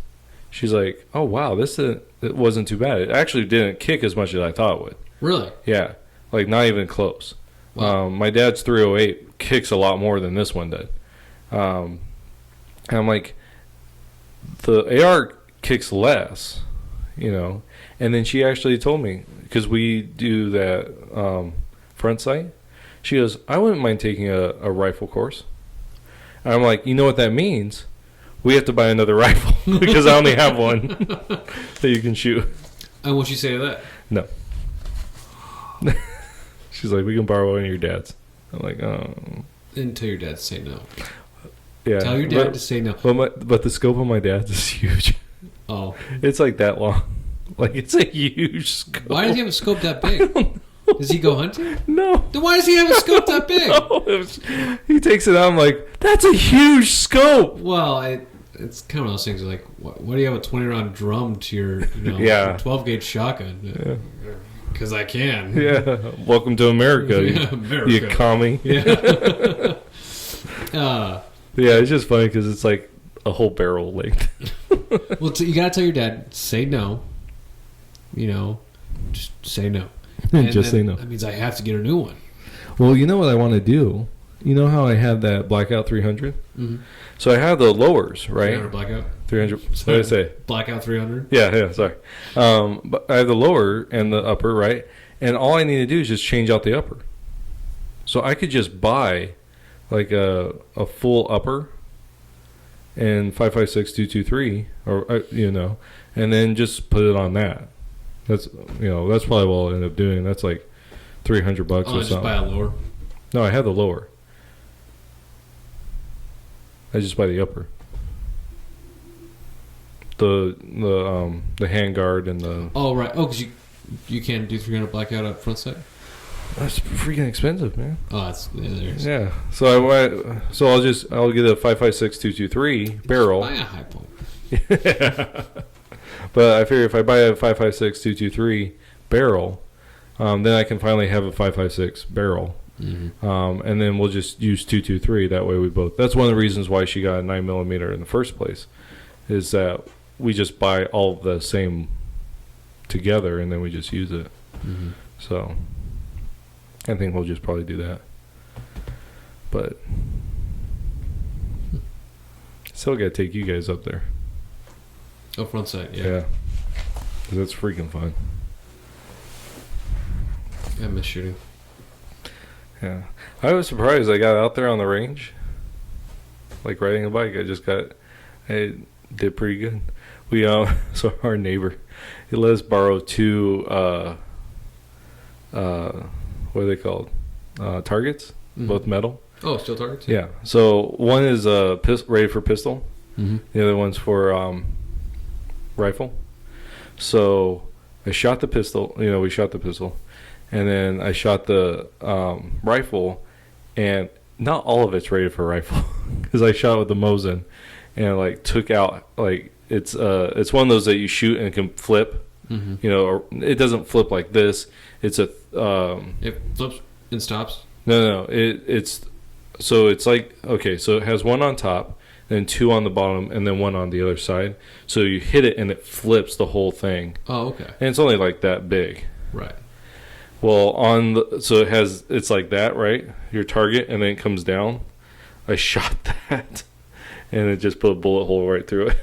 She's like, oh, wow, it wasn't too bad. It actually didn't kick as much as I thought it would. Really? Yeah. Like, not even close. Wow. My dad's 308 kicks a lot more than this one did. And I'm like, the AR kicks less, And then she actually told me, because we do that front sight. She goes, I wouldn't mind taking a rifle course. And I'm like, you know what that means? We have to buy another rifle because I only have one that you can shoot. And what'd she say to that? No. She's like, we can borrow one of your dad's. I'm like, oh. Then tell your dad to say no. Yeah. Tell your dad to say no. But the scope of my dad's is huge. Oh. It's like that long. Like, it's a huge scope. Why does he have a scope that big? Does he go hunting? No. Then why does he have a scope that big? No, he takes it out. I'm like, that's a huge scope. Well, it's kind of one of those things like, why do you have a 20-round drum to your 12-gauge shotgun? Because I can. Yeah. Welcome to America. America. You commie. Yeah. Yeah, it's just funny because it's like a whole barrel length. Well, you got to tell your dad, say no. Just say no. Just say no. That means I have to get a new one. Well, you know what I want to do? You know how I have that Blackout 300? Mm-hmm. So I have the lowers, right? 300 Blackout? 300. What did I say? Blackout 300? Yeah, sorry. But I have the lower and the upper, right? And all I need to do is just change out the upper. So I could just buy like a full upper and 5.56 223, and then just put it on that. That's probably what I'll end up doing. That's like $300 or something. Just buy a lower. No, I have the lower. I just buy the upper. The handguard and the. Oh right. Oh, because you can't do 300 Blackout up front sight. That's freaking expensive, man. Oh, that's yeah. So I'll get a 5.56 223 barrel. Buy a high point. Yeah. But I figure if I buy a 5.56 223 barrel, then I can finally have a 5.56 barrel. Mm-hmm. And then we'll just use 223. That way we both. That's one of the reasons why she got a 9mm in the first place, is that we just buy all of the same together and then we just use it. Mm-hmm. So I think we'll just probably do that. But Still got to take you guys up there. Oh, front sight, yeah. Yeah. 'Cause that's freaking fun. I miss shooting. Yeah. I was surprised I got out there on the range. Like riding a bike. I did pretty good. We, so our neighbor, he let us borrow 2, what are they called? Targets, both metal. Oh, steel targets? Yeah. So one is rated for pistol. Mm-hmm. The other one's for rifle. So I shot the pistol. We shot the pistol, and then I shot the rifle, and not all of it's rated for rifle because I shot with the Mosin, and like took out like it's one of those that you shoot and it can flip. Mm-hmm. Or it doesn't flip like this. It's a it flips and stops. No. It's so it's like, okay, so it has one on top, then 2 on the bottom, and then 1 on the other side. So you hit it and it flips the whole thing. Oh, okay. And it's only like that big. Right. Well, so it's like that, right? Your target, and then it comes down. I shot that, and it just put a bullet hole right through it.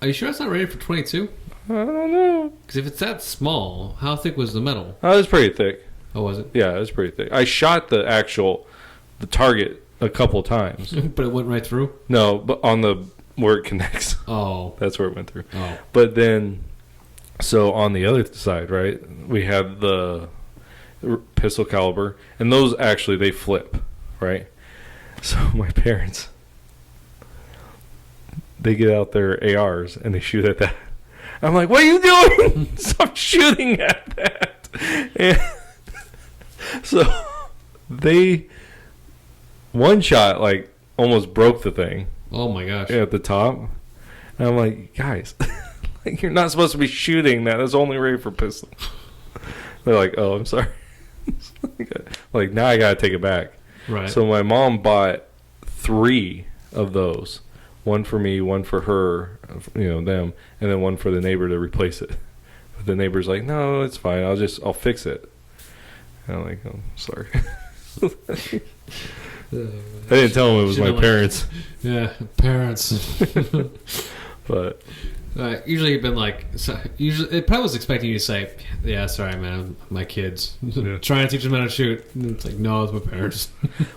Are you sure it's not rated for 22? I don't know. Because if it's that small, how thick was the metal? Oh, it was pretty thick. Oh, was it? Yeah, it was pretty thick. I shot the target a couple times. But it went right through? No, but on where it connects. Oh. That's where it went through. Oh. But then, so on the other side, right, we had the pistol caliber, and those actually, they flip, right? So my parents, they get out their ARs and they shoot at that. I'm like, what are you doing? Stop shooting at that. And so they, one shot, like, almost broke the thing. Oh my gosh. At the top. And I'm like, guys, like, you're not supposed to be shooting that. That's only rated for pistol. They're like, oh, I'm sorry. Like, now I got to take it back. Right. So my mom bought 3 of those. One for me, one for her, them, and then one for the neighbor to replace it. But the neighbor's like, no, it's fine. I'll fix it. And I'm like, oh, sorry. I didn't tell him it was my parents. Yeah, parents. But usually you've been like, usually it probably was expecting you to say, yeah, sorry, man, my kids. Yeah. Trying to teach them how to shoot. And it's like, no, it's my parents.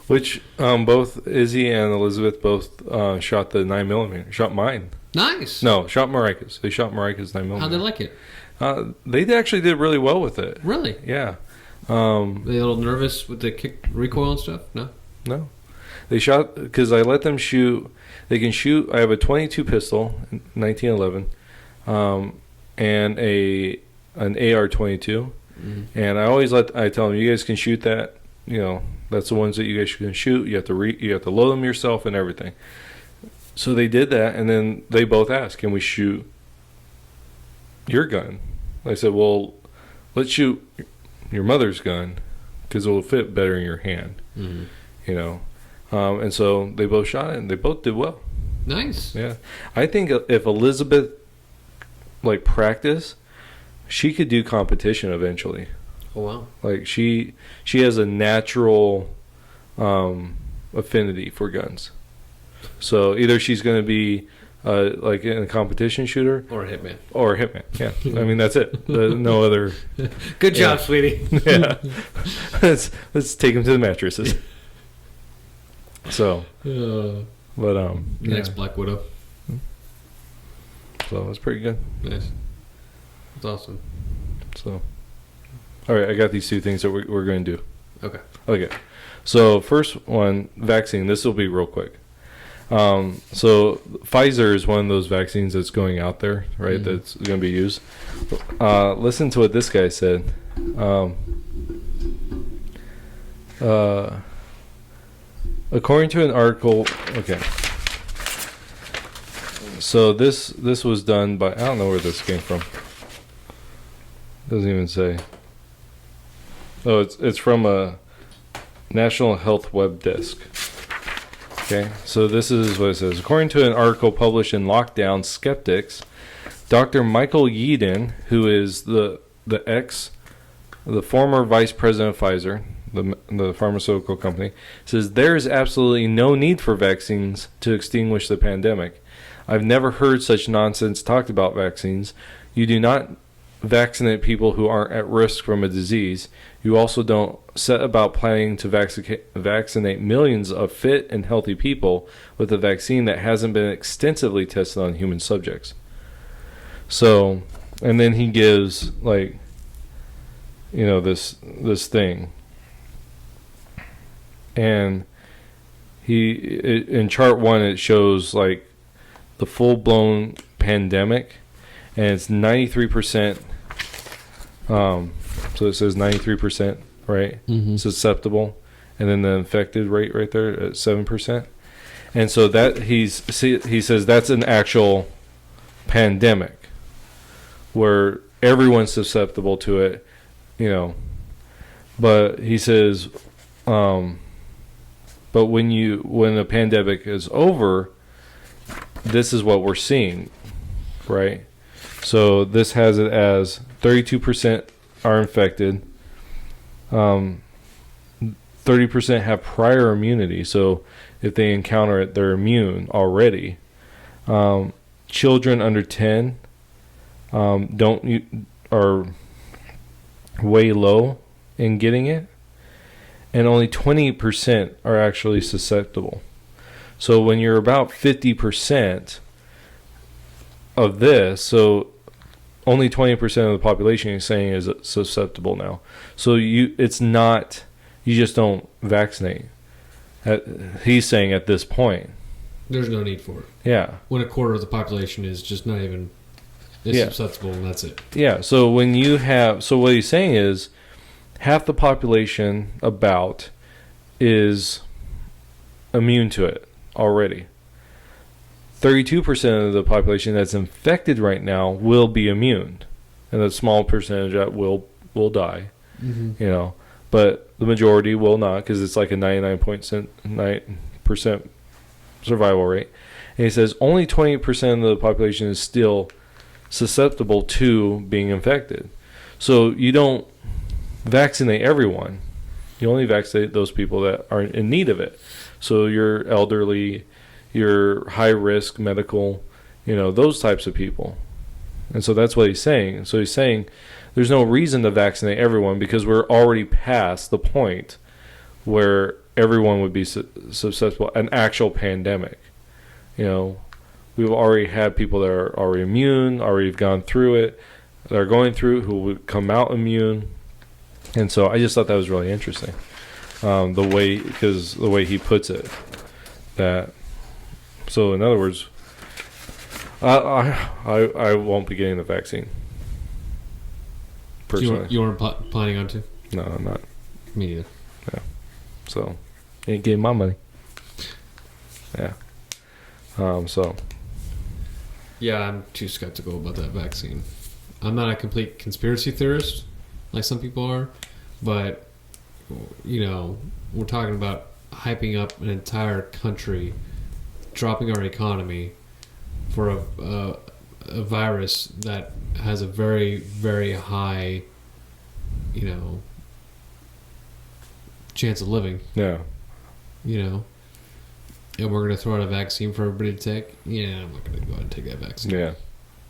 Which both Izzy and Elizabeth both shot the 9mm. Shot mine. Nice. No, shot Marika's. They shot Marika's 9mm. How'd they like it? They actually did really well with it. Really? Yeah. They a little nervous with the kick recoil and stuff? No. They shot because I let them shoot. They can shoot. I have a 22 pistol, 1911, and an AR-22. Mm-hmm. And I tell them, you guys can shoot that. That's the ones that you guys can shoot. You have to load them yourself and everything. So they did that, and then they both asked, can we shoot your gun? I said, well, let's shoot your mother's gun because it will fit better in your hand. Mm-hmm. And so they both shot it, and they both did well. Nice. Yeah. I think if Elizabeth, practice, she could do competition eventually. Oh, wow. Like, she has a natural affinity for guns. So either she's going to be, in a competition shooter. Or a hitman. Yeah. I mean, that's it. No other. Good job, sweetie. Yeah. Let's take him to the mattresses. So, but next Black Widow. So it's pretty good. Nice. That's awesome. So, all right, I got these 2 things that we're going to do. Okay. So first one, vaccine. This will be real quick. So Pfizer is one of those vaccines that's going out there, right? Mm-hmm. That's going to be used. Listen to what this guy said. According to an article, okay. So this was done by, I don't know where this came from. Doesn't even say. Oh, it's from a National Health Web Desk. Okay, so this is what it says. According to an article published in Lockdown Skeptics, Dr. Michael Yeadon, who is the former vice president of Pfizer, the pharmaceutical company, says there is absolutely no need for vaccines to extinguish the pandemic. I've never heard such nonsense talked about vaccines. You do not vaccinate people who aren't at risk from a disease. You also don't set about planning to vaccinate millions of fit and healthy people with a vaccine that hasn't been extensively tested on human subjects. So, and then he gives like, you know, this thing. And in chart 1 it shows like the full-blown pandemic, and it's 93%. So it says 93%, right? Mm-hmm. Susceptible, and then the infected rate right there at 7%. And so that he says that's an actual pandemic where everyone's susceptible to it, you know. But he says, but when the pandemic is over, this is what we're seeing, right? So this has it as 32% are infected, 30% have prior immunity. So if they encounter it, they're immune already. Children under 10 are way low in getting it, and only 20% are actually susceptible. So when you're about 50% of this, so only 20% of the population is saying is susceptible now. So you just don't vaccinate. He's saying at this point, there's no need for it. Yeah. When a quarter of the population is just not even susceptible, and that's it. Yeah. So what he's saying is half the population about is immune to it already. 32% of the population that's infected right now will be immune, and a small percentage that will die. Mm-hmm. You know, but the majority will not, because it's like a 99% survival rate. And he says only 20% of the population is still susceptible to being infected. So you don't vaccinate everyone. You only vaccinate those people that are in need of it. So your elderly, your high risk medical, you know, those types of people. And so that's what he's saying. So he's saying there's no reason to vaccinate everyone, because we're already past the point where everyone would be susceptible, an actual pandemic. You know, we've already had people that are already immune, already have gone through it, that are going through it, who would come out immune. And so I just thought that was really interesting. The way he puts it, that, so in other words, I won't be getting the vaccine. Personally. You weren't planning on to? No, I'm not. Me neither. Yeah. So, ain't getting my money. Yeah. So. Yeah, I'm too skeptical about that vaccine. I'm not a complete conspiracy theorist like some people are, but, you know, we're talking about hyping up an entire country, dropping our economy for a virus that has a very, very high, you know, chance of living. Yeah. You know, and we're going to throw out a vaccine for everybody to take. Yeah, I'm not going to go ahead and take that vaccine. Yeah.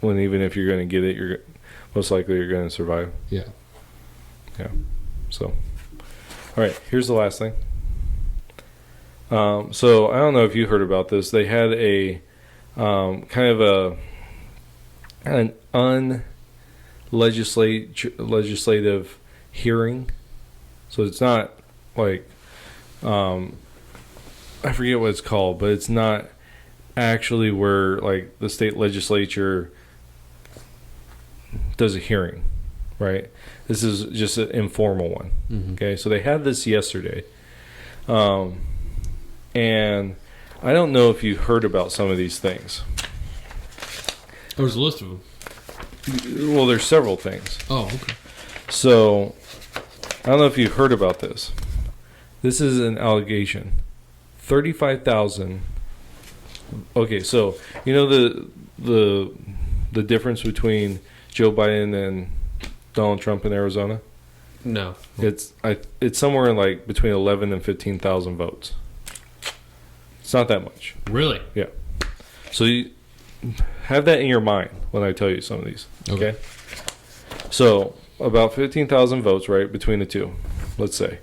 When even if you're going to get it, you're most likely you're going to survive. Yeah. Yeah. So, all right. Here's the last thing. So I don't know if you heard about this. They had a kind of an legislative hearing. So it's not like I forget what it's called, but it's not actually where like the state legislature does a hearing, right? This is just an informal one. Mm-hmm. Okay, so they had this yesterday, and I don't know if you heard about some of these things. There was a list of them. Well, there's several things. Oh, okay. So I don't know if you heard about this. This is an allegation. 35,000. Okay, so you know the difference between Joe Biden and Donald Trump in Arizona? No. It's somewhere in like between 11 and 15,000 votes. It's not that much. Really? Yeah. So you have that in your mind when I tell you some of these. Okay. So about 15,000 votes, right, between the two, let's say.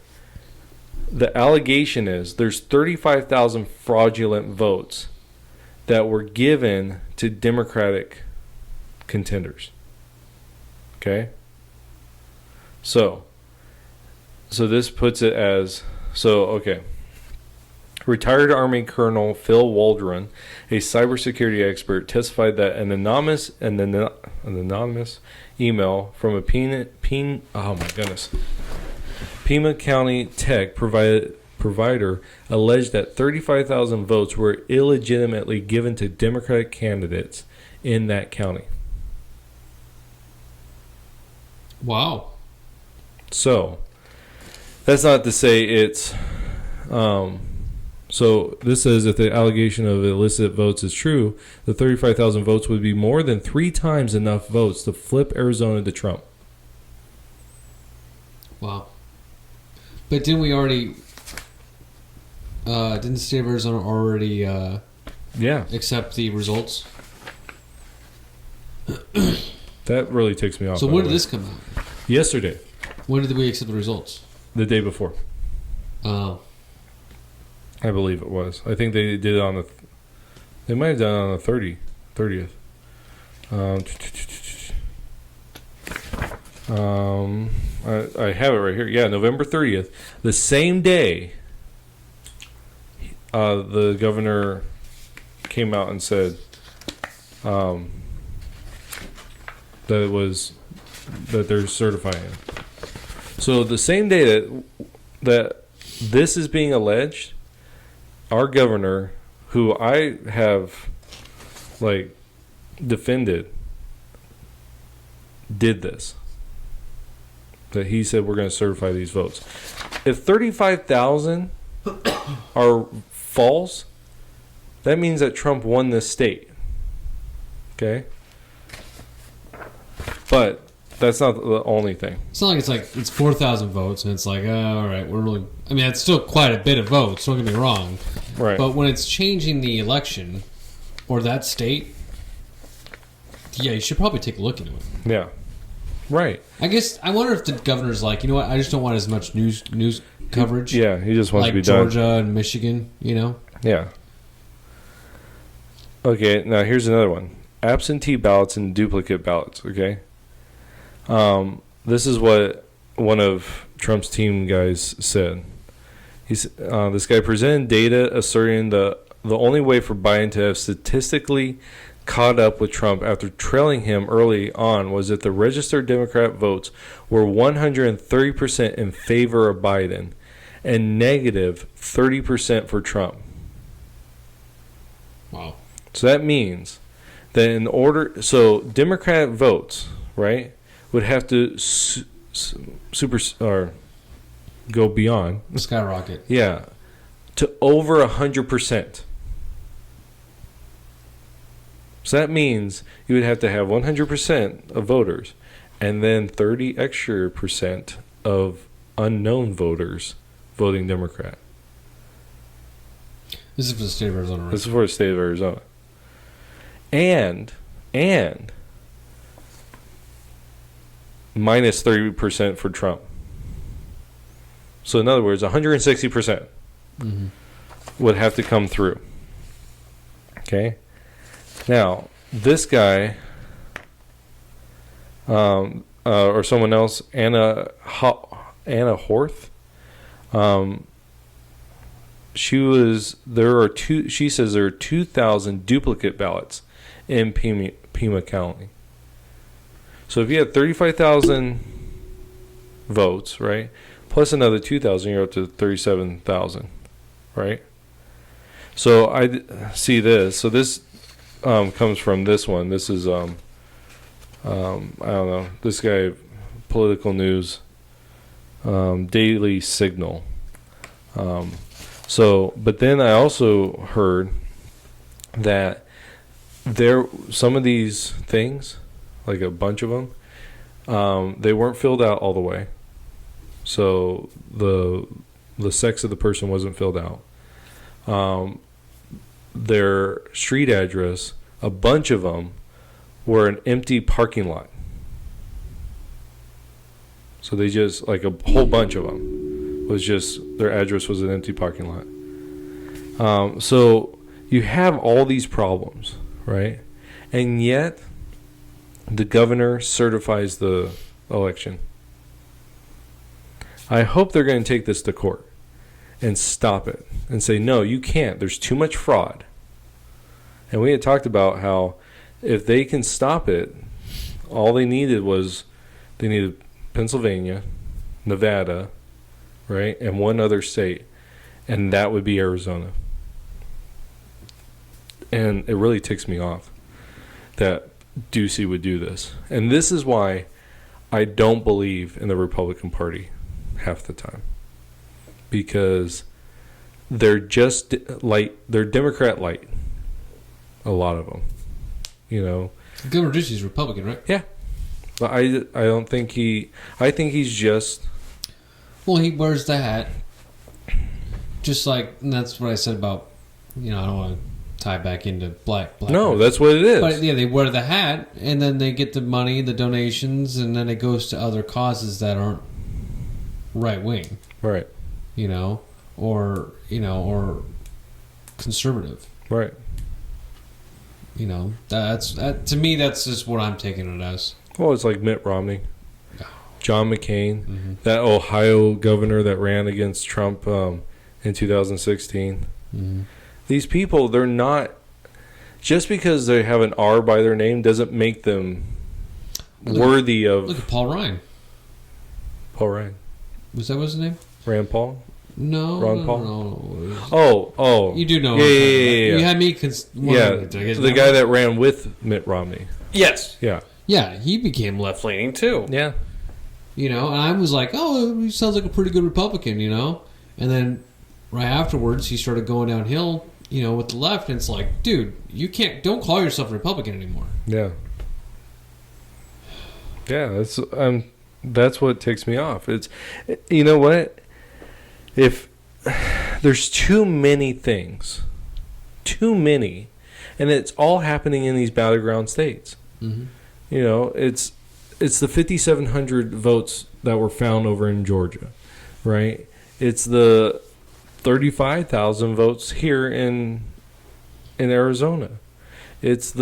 The allegation is there's 35,000 fraudulent votes that were given to Democratic contenders. Okay? So this puts it as, okay. Retired Army Colonel Phil Waldron, a cybersecurity expert, testified that an anonymous email from a Pima County Tech provider alleged that 35,000 votes were illegitimately given to Democratic candidates in that county. Wow. So, that's not to say it's... So this says if the allegation of illicit votes is true, the 35,000 votes would be more than 3 times enough votes to flip Arizona to Trump. Wow. But didn't we already... didn't the state of Arizona already accept the results? That really ticks me off. So when did this come out? Yesterday. When did we accept the results? The day before. Oh. I believe it was. I think they did it on the... They might have done it on the 30th. I have it right here. Yeah, November 30th. The same day, the governor came out and said that they're certifying it. So the same day that this is being alleged, our governor, who I have defended, did this. That he said we're going to certify these votes. If 35,000 are false, that means that Trump won this state. Okay? But that's not the only thing. It's not like it's 4,000 votes and it's like, all right, we're really... I mean, it's still quite a bit of votes, don't get me wrong. Right. But when it's changing the election or that state, yeah, you should probably take a look into it. Yeah. Right. I wonder if the governor's like, you know what, I just don't want as much news coverage. Yeah, he just wants to be done. Like Georgia and Michigan, you know? Yeah. Okay, now here's another one. Absentee ballots and duplicate ballots, okay? This is what one of Trump's team guys said. This guy presented data asserting the only way for Biden to have statistically caught up with Trump after trailing him early on was if the registered Democrat votes were 130% in favor of Biden and negative 30% for Trump. Wow. So that means that so Democrat votes, right, would have to go beyond. Skyrocket. Yeah. To over 100%. So that means you would have to have 100% of voters and then 30 extra percent of unknown voters voting Democrat. This is for the state of Arizona, right? This is for the state of Arizona. And minus 30% for Trump. So in other words, 160% would have to come through. Okay? Now, this guy, or someone else, Anna Horth, she says there are 2,000 duplicate ballots in Pima County. So if you had 35,000 votes, right, plus another 2,000, you're up to 37,000, right? So I see this. So this comes from this one. This is I don't know. This guy, Political News, Daily Signal. But then I also heard that some of these things, like a bunch of them, they weren't filled out all the way. So the sex of the person wasn't filled out. Their street address, a bunch of them were an empty parking lot. So they just, like a whole bunch of them, was just, their address was an empty parking lot. So you have all these problems, right? And yet the governor certifies the election. I hope they're going to take this to court and stop it and say, no, you can't. There's too much fraud. And we had talked about how if they can stop it, all they needed Pennsylvania, Nevada, right, and one other state, and that would be Arizona. And it really ticks me off that Ducey would do this. And this is why I don't believe in the Republican Party half the time. Because they're just they're Democrat light. A lot of them. You know. Governor Ducey's Republican, right? Yeah. But I don't think I think he's just. Well, he wears the hat. Just like, and that's what I said about, I don't want to tie back into black. No, that's what it is. But yeah, they wear the hat, and then they get the money, the donations, and then it goes to other causes that aren't right wing. Right. Or conservative. Right. To me, that's just what I'm taking it as. Well, it's like Mitt Romney, John McCain, that Ohio governor that ran against Trump in 2016. Mm-hmm. These people, they're not, just because they have an R by their name doesn't make them worthy of. Look at Paul Ryan. Paul Ryan. Was that what's his name? Rand Paul? No. Ron Paul? No. Oh. You do know. Yeah. You had me. The guy that ran with Mitt Romney. Yes. Yeah. Yeah, he became left leaning too. Yeah. And I was like, oh, he sounds like a pretty good Republican, And then right afterwards, he started going downhill, with the left, and it's like, dude, don't call yourself a Republican anymore. Yeah. Yeah, that's what ticks me off. It's, you know what? If there's too many things, and it's all happening in these battleground states. Mm-hmm. It's the 5,700 votes that were found over in Georgia, right? It's the 35,000 votes here in Arizona. It's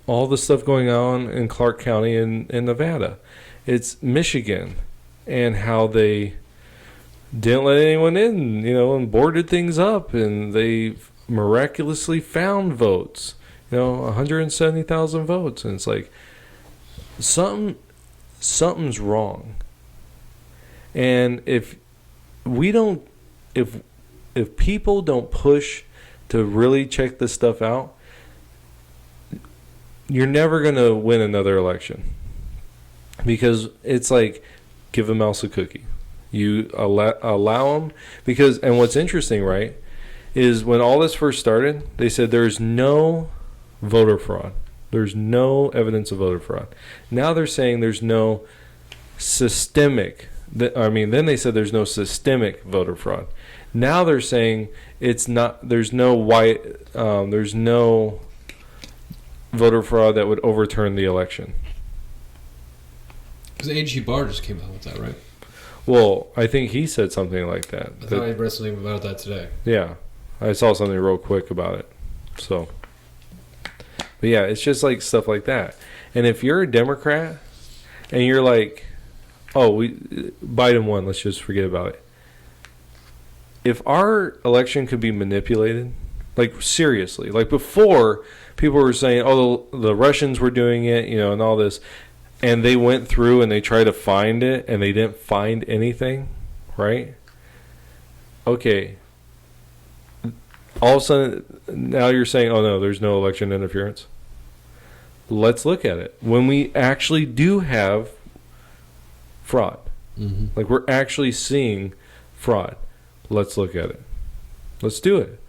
all the stuff going on in Clark County in Nevada. It's Michigan and how they didn't let anyone in, and boarded things up, and they miraculously found votes, 170,000 votes, and it's like something's wrong. And if people don't push to really check this stuff out, you're never going to win another election. Because it's like, give a mouse a cookie. You allow them, and what's interesting, right, is when all this first started, they said there's no voter fraud. There's no evidence of voter fraud. Now they're saying there's no systemic. Then they said there's no systemic voter fraud. Now they're saying it's not. There's no there's no voter fraud that would overturn the election. Because A.G. Barr just came out with that, right? Well, I think he said something like that. I thought I read something about that today. Yeah. I saw something real quick about it. So, but yeah, it's just like stuff like that. And if you're a Democrat and you're like, Biden won, let's just forget about it. If our election could be manipulated, like seriously, like before people were saying, the Russians were doing it, and all this. And they went through and they tried to find it, and they didn't find anything, right? Okay. All of a sudden, now you're saying, oh no, there's no election interference. Let's look at it. When we actually do have fraud, like we're actually seeing fraud, let's look at it. Let's do it.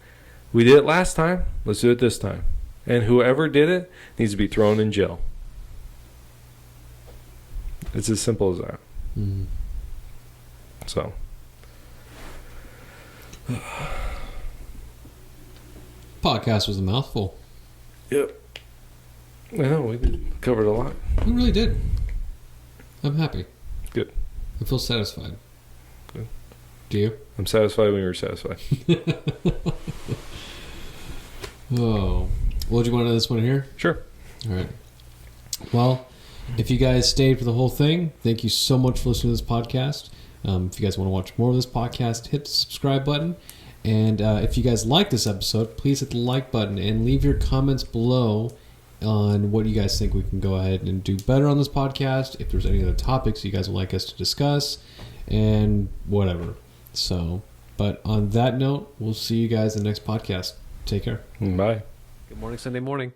We did it last time, let's do it this time. And whoever did it needs to be thrown in jail. It's as simple as that. So. Podcast was a mouthful. Yep. I know, we covered a lot. We really did. I'm happy. Good. I feel satisfied. Good. Do you? I'm satisfied when you're satisfied. Oh. Well, do you want to know this one here? Sure. All right. Well, if you guys stayed for the whole thing, thank you so much for listening to this podcast. If you guys want to watch more of this podcast, hit the subscribe button. And if you guys like this episode, please hit the like button and leave your comments below on what you guys think we can go ahead and do better on this podcast, if there's any other topics you guys would like us to discuss, and whatever. So, but on that note, we'll see you guys in the next podcast. Take care. Bye. Good morning, Sunday morning.